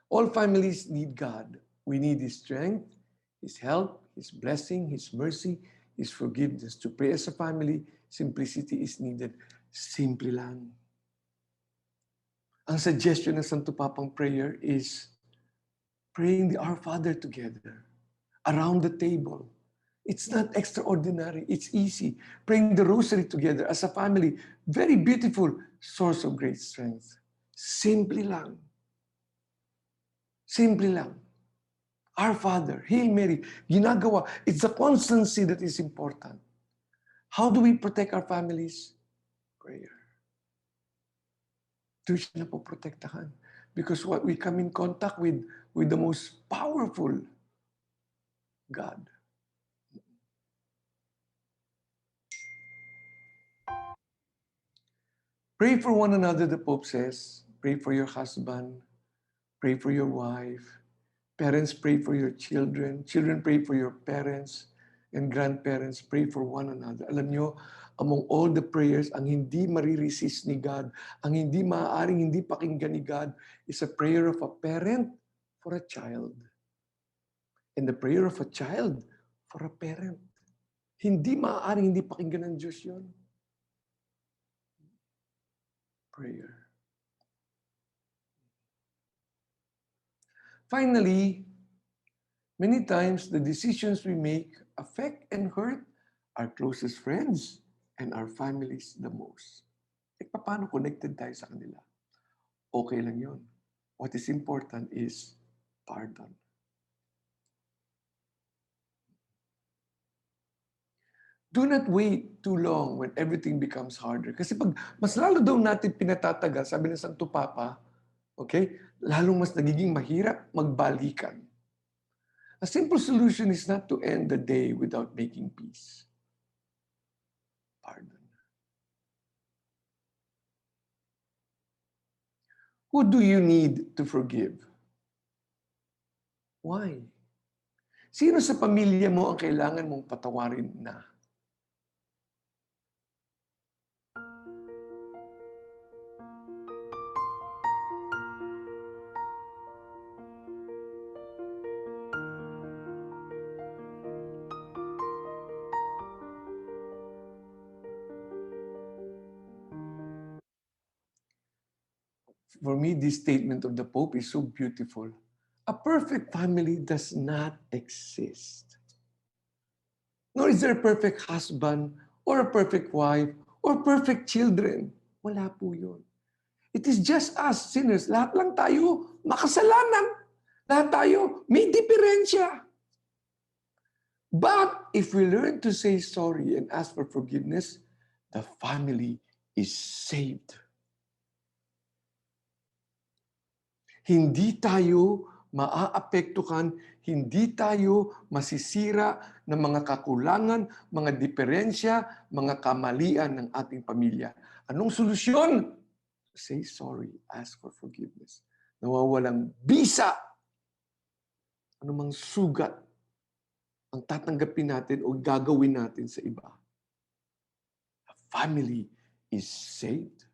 All families need God. We need His strength, His help, His blessing, His mercy, His forgiveness. To pray as a family, simplicity is needed. Simple lang. Ang suggestion ng Santo Papang prayer is praying the Our Father together, around the table. It's not extraordinary. It's easy. Praying the Rosary together as a family, very beautiful source of great strength. Simple lang. Simple lang. Our Father, Hail Mary, ginagawa. It's the constancy that is important. How do we protect our families? Prayer. Doon siya na po protektahan. Because what we come in contact with the most powerful God. Pray for one another, the Pope says. Pray for your husband. Pray for your wife. Parents, pray for your children. Children, pray for your parents. And grandparents, pray for one another. Alam nyo, among all the prayers, ang hindi mariresist ni God, ang hindi maaaring hindi pakinggan ni God, is a prayer of a parent for a child. And the prayer of a child for a parent. Hindi maaaring hindi pakinggan ng Diyos yun. Prayer. Finally, many times the decisions we make affect and hurt our closest friends and our families the most. E paano connected tayo sa kanila? Okay lang yun. What is important is pardon. Do not wait too long when everything becomes harder. Kasi pag mas lalo daw natin pinatatagal, sabi ng Santo Papa, okay, lalong mas nagiging mahirap magbalikan. A simple solution is not to end the day without making peace. Pardon. Who do you need to forgive? Why? Sino sa pamilya mo ang kailangan mong patawarin na? For me, this statement of the Pope is so beautiful. A perfect family does not exist. Nor is there a perfect husband or a perfect wife or perfect children. Wala po yun. It is just us, sinners. Lahat lang tayo makasalanan. Lahat tayo may diferensya. But if we learn to say sorry and ask for forgiveness, the family is saved. Hindi tayo maaapektuhan, hindi tayo masisira ng mga kakulangan, mga diferensya, mga kamalian ng ating pamilya. Anong solusyon? Say sorry, ask for forgiveness. Nawawalang bisa, anumang sugat ang tatanggapin natin o gagawin natin sa iba. A family is saved.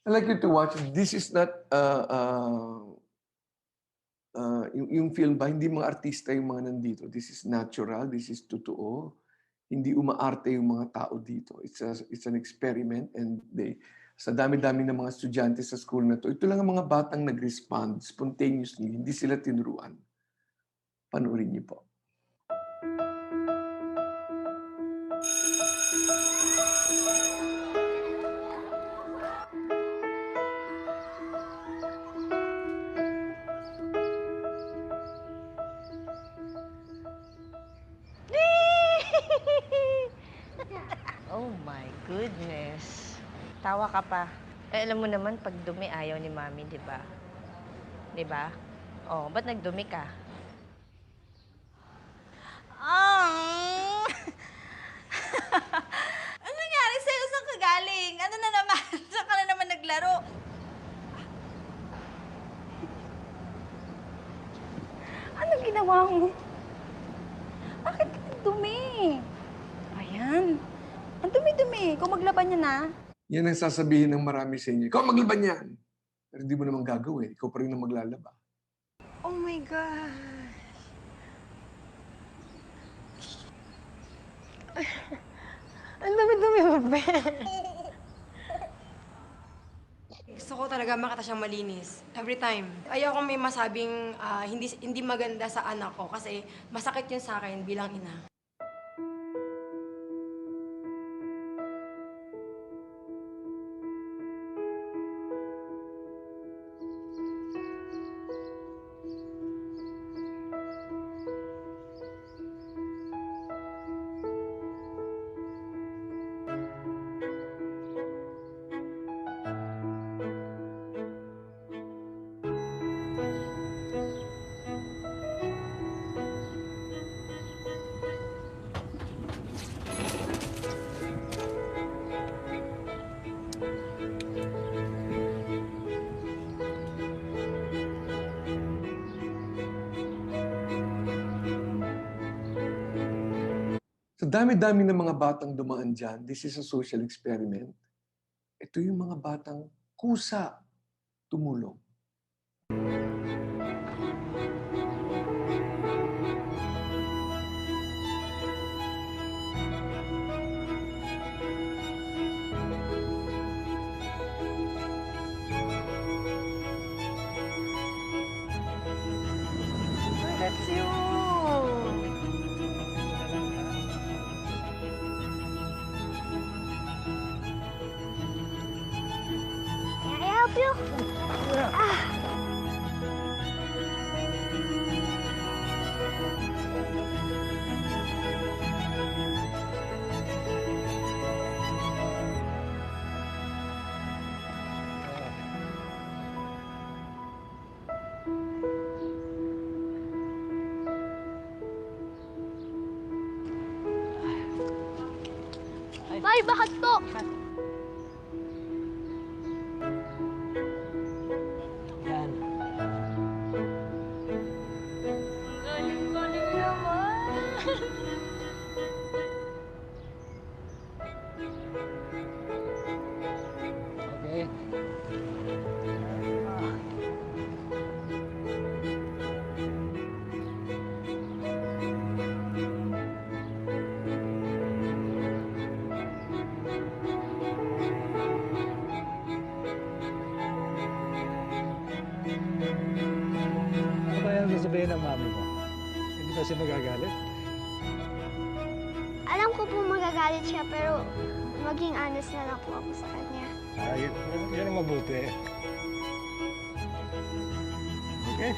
I'd like you to watch. This is not yung film ba, hindi mga artista yung mga nandito. This is natural, this is totoo. Hindi umaarte yung mga tao dito. It's an experiment and sa dami-dami ng mga estudyante sa school na to, ito lang ang mga batang nag-respond spontaneously, hindi sila tinuruan. Panoorin niyo po. Oh my goodness. Tawa ka pa. Eh, alam mo naman, pag dumi, ayaw ni Mami, di ba? Di ba? Oh, ba't nagdumi ka? Ano nangyari sa'yo? Saan ka galing? Ano na naman? Saan ka na naman naglaro? Anong ginawa mo? Bakit ka nagdumi? Ayan. Ang dumi-dumi. Kung maglaban yan, ha? Yan ang sasabihin ng marami sa inyo. Ikaw maglaban yan. Pero hindi mo naman gagawin. Ikaw pa rin ang maglalaba. Oh my God. Ang dumi-dumi mo, be. Gusto ko talaga makita siyang malinis. Every time. Ayoko may masabing hindi maganda sa anak ko kasi masakit yun sa akin bilang ina. Sa dami-dami ng mga batang dumaan dyan, this is a social experiment. Ito yung mga batang kusa tumulong. That's you. Can I help you? May, bakit po? Yan. Galing-galing naman. Okay. Ano ba yung sasabihin ng mami mo? Hindi ba siya magagalit? Alam ko po magagalit siya, pero maging honest na lang po ako sa kanya. Yun ang mabuti. Okay?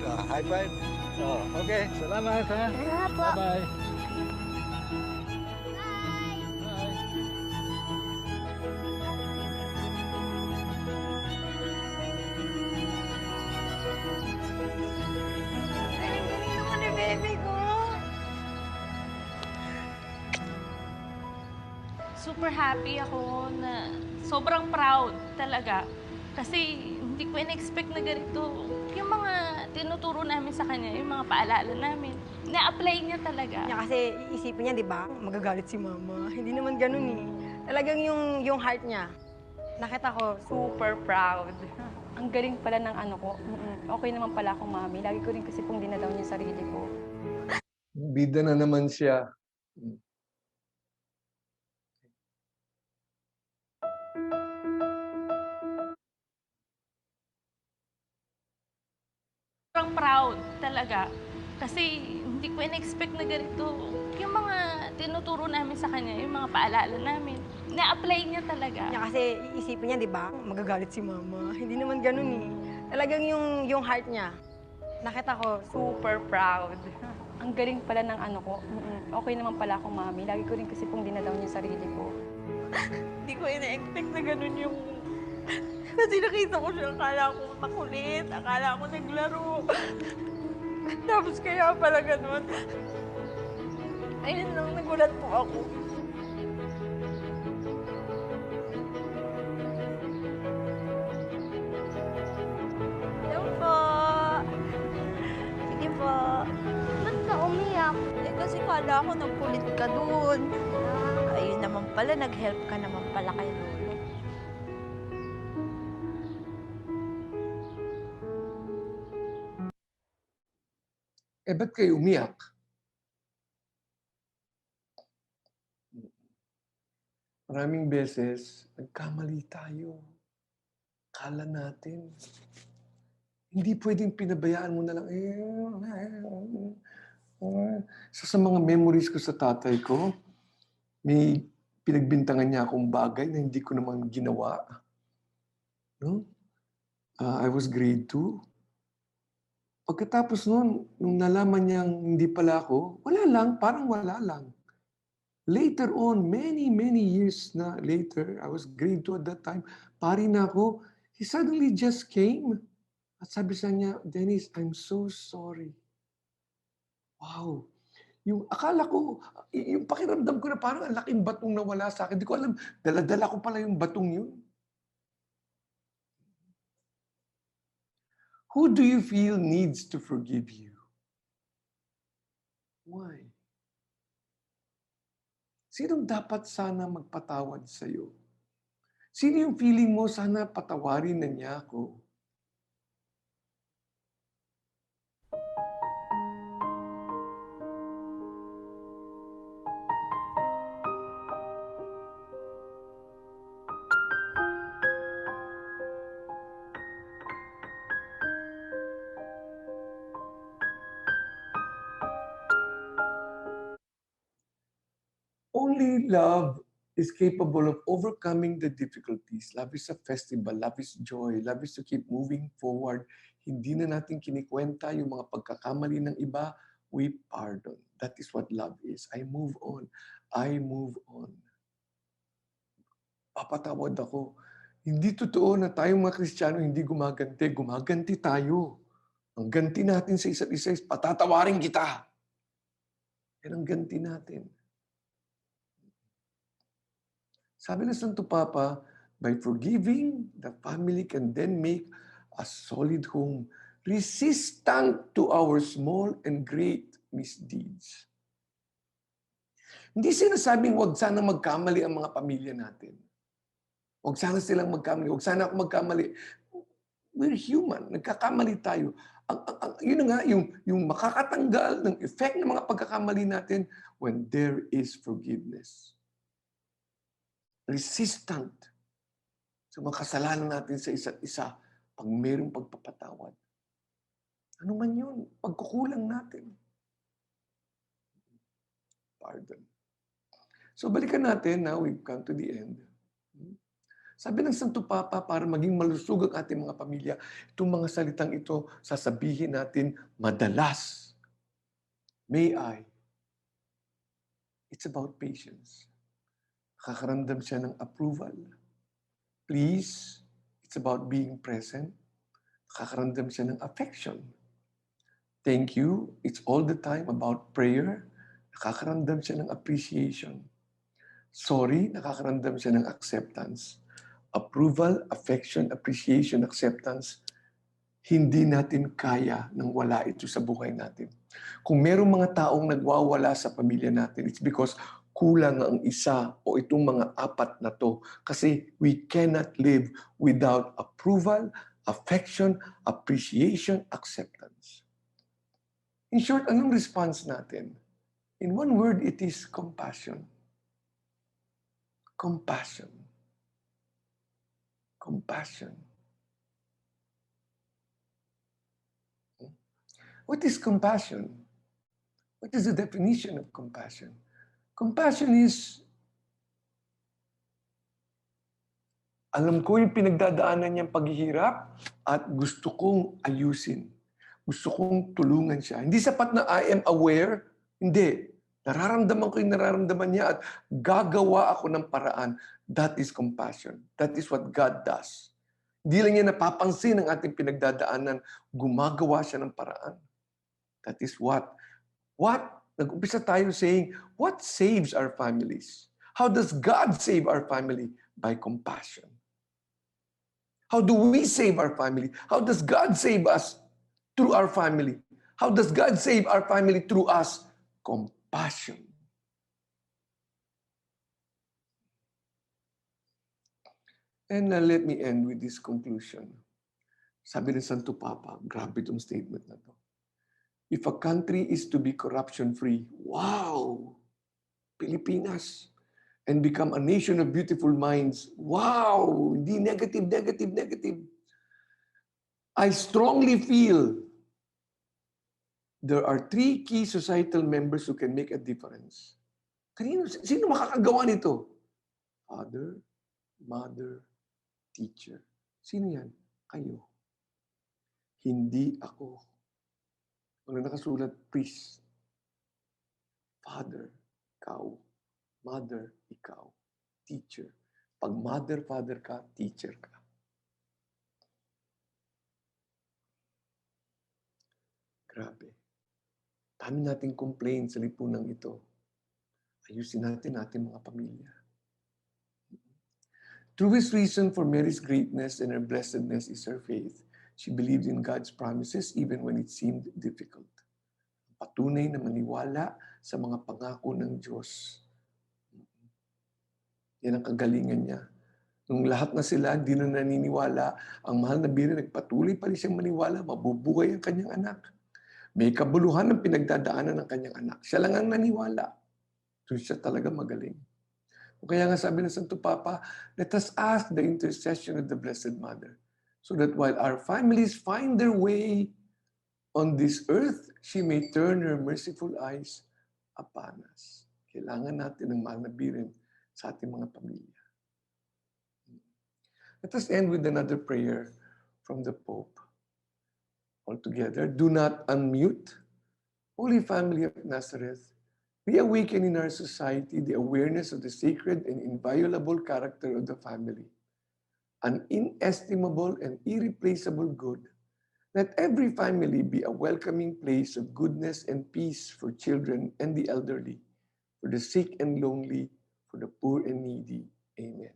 High five. Oh, okay. Salamat, ha? Salamat po. Bye-bye. Galing naman ni baby ko. Super happy ako na sobrang proud talaga. Kasi hindi ko in-expect na ganito. Yung mga tinuturo namin sa kanya, yung mga paalala namin, na-apply niya talaga. Kasi iisipin niya, di ba, magagalit si mama. Hindi naman ganun eh. Talagang yung heart niya. Nakita ko, super proud. Ang galing pala ng ano ko. Okay naman pala akong mami. Lagi ko rin kasi pong dinadaw niya sarili ko. Bida na naman siya. Sobrang proud talaga. Kasi hindi ko in-expect na ganito. Yung mga tinuturo namin sa kanya, yung mga paalala namin, na-apply niya talaga. Kasi iisipin niya, di ba, magagalit si mama. Hindi naman ganun eh. Talagang yung heart niya. Nakita ko, super proud. Ang galing pala ng ano ko. Okay naman pala akong mami. Lagi ko rin kasi pong dinadaw niya sarili ko. Hindi ko ina-expect na ganun yung... Kasi nakita ko siya, akala ko makulit, akala ko naglaro. Tapos kaya pala ganun. Ayun lang, nagulat po ako. Hello po. Sige po. Ba't ka umiyak? Kasi kala ko nagkulit ka dun. Ayun naman pala, nag-help ka naman pala kay Lolo. Ba't kayo umiyak? Maraming beses, nagkamali tayo. Kala natin. Hindi pwedeng pinabayaan mo na lang. Sa mga memories ko sa tatay ko, may pinagbintangan niya akong bagay na hindi ko naman ginawa. No? I was grade 2. Pagkatapos noon, nung nalaman niyang hindi pala ako, wala lang, parang wala lang. Later on, many years na later, I was grade 2 at that time, pari na ako, he suddenly just came. At sabi sa niya, Dennis, I'm so sorry. Wow. Yung akala ko, yung pakiramdam ko na parang ang laking batong nawala sa akin. Hindi ko alam, dala-dala ko pala yung batong yun. Who do you feel needs to forgive you? Why? Sinong dapat sana magpatawad sa'yo? Sino yung feeling mo, sana patawarin na niya ako? Only love is capable of overcoming the difficulties. Love is a festival. Love is joy. Love is to keep moving forward. Hindi na natin kinikwenta yung mga pagkakamali ng iba. We pardon. That is what love is. I move on. I move on. Papatawad ako. Hindi totoo na tayong mga Kristiyano hindi gumaganti. Gumaganti tayo. Ang ganti natin sa isa't isa is patatawarin kita. Yan ang ganti natin. Sabi ng Santo Papa, by forgiving, the family can then make a solid home, resistant to our small and great misdeeds. Hindi sinasabing huwag sana magkamali ang mga pamilya natin. Huwag sana silang magkamali. Huwag sana ako magkamali. We're human. Nagkakamali tayo. Yun nga, yung makakatanggal ng effect ng mga pagkakamali natin when there is forgiveness. Resistant sa mga kasalanan natin sa isa't isa pag mayroong pagpapatawad. Ano man yun, pagkukulang natin. pardon. So balikan natin, now we've come to the end. Sabi ng Santo Papa, para maging malusog ang ating mga pamilya, itong mga salitang ito, sasabihin natin madalas. May I. It's about patience. Nakakaramdam siya ng approval. Please, it's about being present. Nakakaramdam siya ng affection. Thank you, it's all the time about prayer. Nakakaramdam siya ng appreciation. Sorry, nakakaramdam siya ng acceptance. Approval, affection, appreciation, acceptance, hindi natin kaya nang wala ito sa buhay natin. Kung merong mga taong nagwawala sa pamilya natin, it's because kulang ang isa o itong mga apat na to. Kasi we cannot live without approval, affection, appreciation, acceptance. In short, anong response natin? In one word, it is compassion. Compassion. Compassion. What is compassion? What is the definition of compassion? Compassion is, alam ko yung pinagdadaanan niyang paghihirap at gusto kong ayusin. Gusto kong tulungan siya. Hindi sapat na I am aware. Hindi. Nararamdaman ko yung nararamdaman niya at gagawa ako ng paraan. That is compassion. That is what God does. Hindi lang niya napapansin ang ating pinagdadaanan. Gumagawa siya ng paraan. That is what? Nag-umpisa tayo saying, what saves our families? How does God save our family? By compassion. How do we save our family? How does God save us through our family? How does God save our family through us? Compassion. And let me end with this conclusion. Sabi ng Santo Papa, grabe itong statement na to. If a country is to be corruption-free, wow! Pilipinas. And become a nation of beautiful minds, wow! Hindi negative, negative, negative. I strongly feel there are 3 key societal members who can make a difference. Sino makakagawa nito? Father, mother, teacher. Sino yan? Kayo. Hindi ako. Wala nakasulat, priest. Father, ikaw. Mother, ikaw. Teacher. Pag mother, father ka, teacher ka. Grabe. Dami nating complaint sa lipunang ito. Ayusin natin mga pamilya. Truest reason for Mary's greatness and her blessedness is her faith. She believed in God's promises even when it seemed difficult. Patunay na maniwala sa mga pangako ng Diyos. Yan ang kagalingan niya. Nung lahat na sila, hindi na naniniwala, ang mahal na Birhen nagpatuloy pa rin siyang maniwala, mabubuhay ang kanyang anak. May kabuluhan ng pinagdadaanan ng kanyang anak. Siya lang ang naniwala. Doon siya talaga magaling. Kaya nga sabi ng Santo Papa, let us ask the intercession of the Blessed Mother so that while our families find their way on this earth, she may turn her merciful eyes upon us. Kailangan natin ng mahal na Birhen sa ating mga pamilya. Let us end with another prayer from the Pope. All together, do not unmute. Holy Family of Nazareth, we awaken in our society the awareness of the sacred and inviolable character of the family, an inestimable and irreplaceable good. Let every family be a welcoming place of goodness and peace for children and the elderly, for the sick and lonely, for the poor and needy. Amen.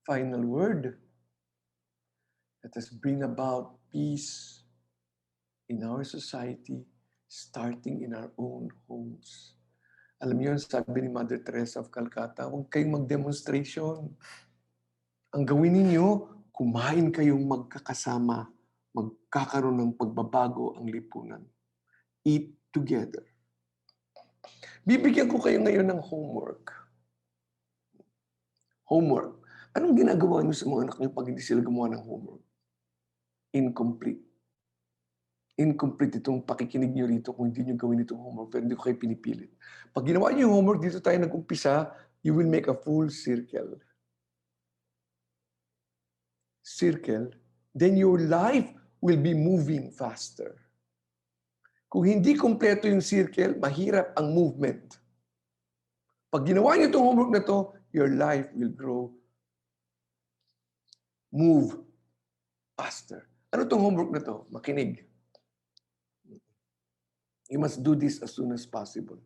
Final word. Let us bring about peace in our society, starting in our own homes. Alam niyo, sabi ni Mother Teresa of Calcutta, huwag kayong mag-demonstration. Ang gawin ninyo, kumain kayong magkakasama, magkakaroon ng pagbabago ang lipunan. Eat together. Bibigyan ko kayo ngayon ng homework. Homework. Anong ginagawa niyo sa mga anak niyo pag hindi sila gumawa ng homework? Incomplete. incomplete itong pakikinig nyo rito kung hindi nyo gawin itong homework, pero hindi ko kayo pinipilit. Pag ginawa nyo yung homework, dito tayo nag-umpisa, you will make a full circle. Circle, then your life will be moving faster. Kung hindi kompleto yung circle, mahirap ang movement. Pag ginawa niyo itong homework na to, your life will move faster. Ano itong homework na to? Makinig. You must do this as soon as possible.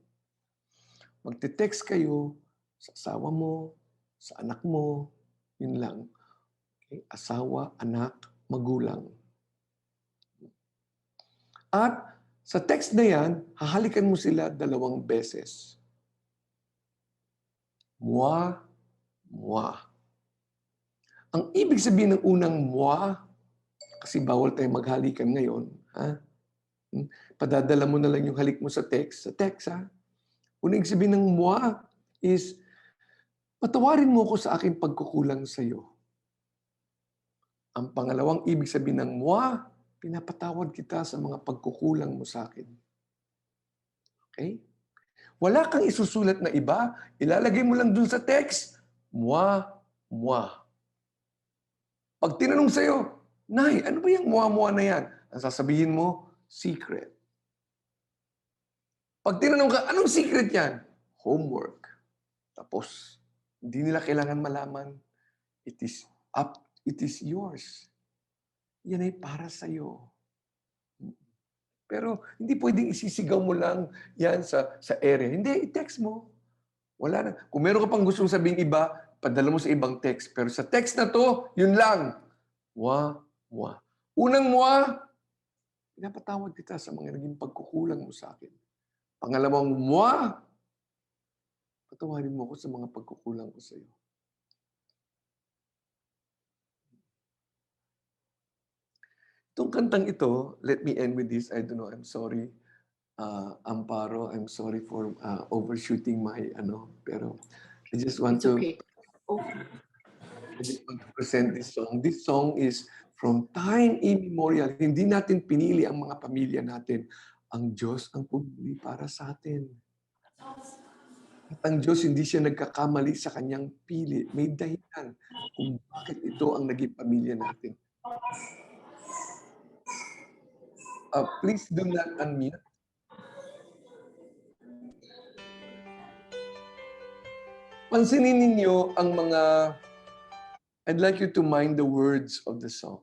Magte-text kayo sa asawa mo, sa anak mo, yun lang. Okay? Asawa, anak, magulang. At sa text na yan, hahalikan mo sila 2 beses. Moi, moi. Ang ibig sabihin ng unang moi, kasi bawal tayo maghalikan ngayon, ha? Padadala mo na lang yung halik mo sa text, ha? Unang ibig sabihin ng moi is, patawarin mo ko sa aking pagkukulang sa iyo. Ang pangalawang ibig sabihin ng moi, pinapatawad kita sa mga pagkukulang mo sa akin. Okay? Wala kang isusulat na iba, ilalagay mo lang dun sa text, moi, moi. Pag tinanong sa'yo, Nay, ano ba yung moi na yan? Ang sasabihin mo, secret. Pag tinanong ka, anong secret yan? Homework. Tapos, hindi nila kailangan malaman. It is yours. Yan ay para sa'yo. Pero hindi pwedeng isisigaw mo lang yan sa area. Hindi, i-text mo. Wala na. Kung meron ka pang gustong sabihin iba, padala mo sa ibang text. Pero sa text na to, yun lang. Moi. Unang moi, pinapatawad kita sa mga naging pagkukulang mo sa akin. Pangalawang moi, patawarin mo ko sa mga pagkukulang ko sa iyo. Itong kantang ito, let me end with this. I don't know, I'm sorry. Amparo, I'm sorry for overshooting my pero I just want to I just want to present this song. This song is from time immemorial. Hindi natin pinili ang mga pamilya natin. Ang Diyos ang pumili para sa atin. At ang Diyos hindi siya nagkakamali sa kanyang pili. May dahilan kung bakit ito ang naging pamilya natin. Please do not unmute. Pansinin ninyo ang mga... I'd like you to mind the words of the song.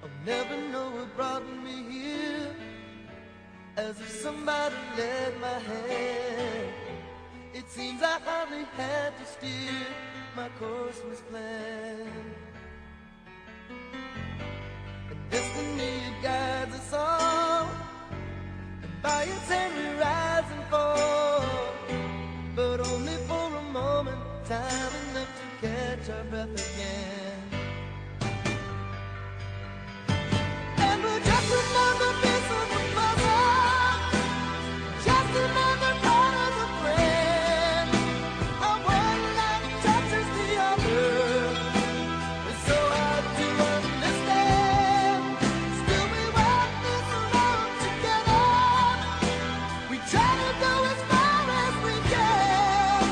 I'll never know what brought me here, as if somebody led my hand. It seems I hardly had to steer, my course was planned. And destiny guides us all, and by its hand we rise and fall, but only for a moment, time enough to catch our breath again. And we're just another piece of the puzzle, just another part of the plan. Our one life touches the other, it's so hard to understand. Still we walk this road together, we try to go as far as we can,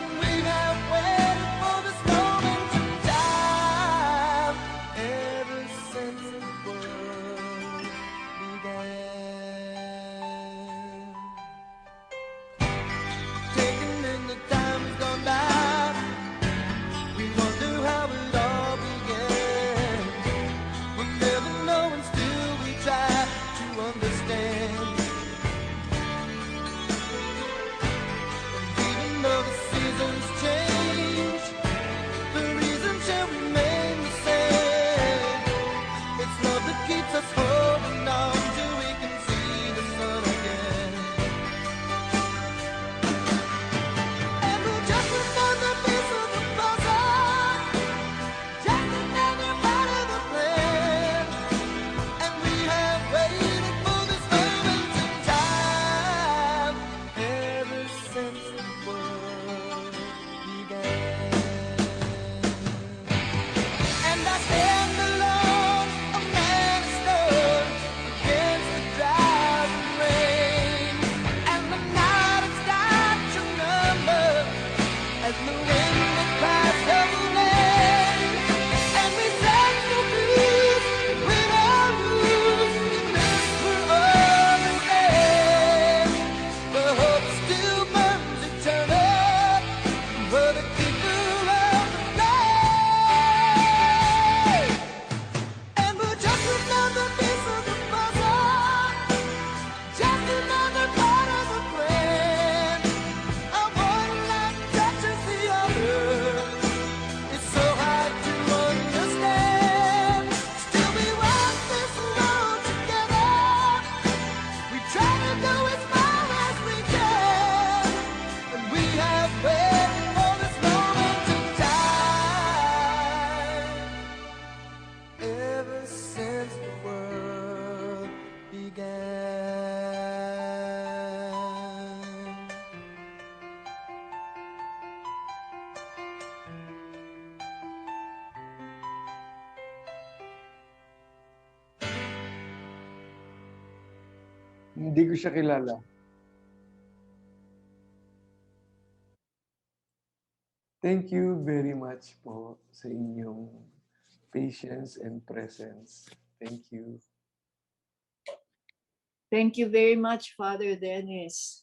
and we have waited for this moment in time ever since the world began. Taking in the times gone by, we wonder how it all began. We'll never know and still we try to understand. And even though the seasons change, the reason shall remain the same. It's love that keeps us holding on till we can see the sun again. And we're just another piece of the puzzle, just another part of the plan. And we have waited for Hindi ko siya kilala. Thank you very much po sa inyong patience and presence. Thank you. Thank you very much, Father Dennis.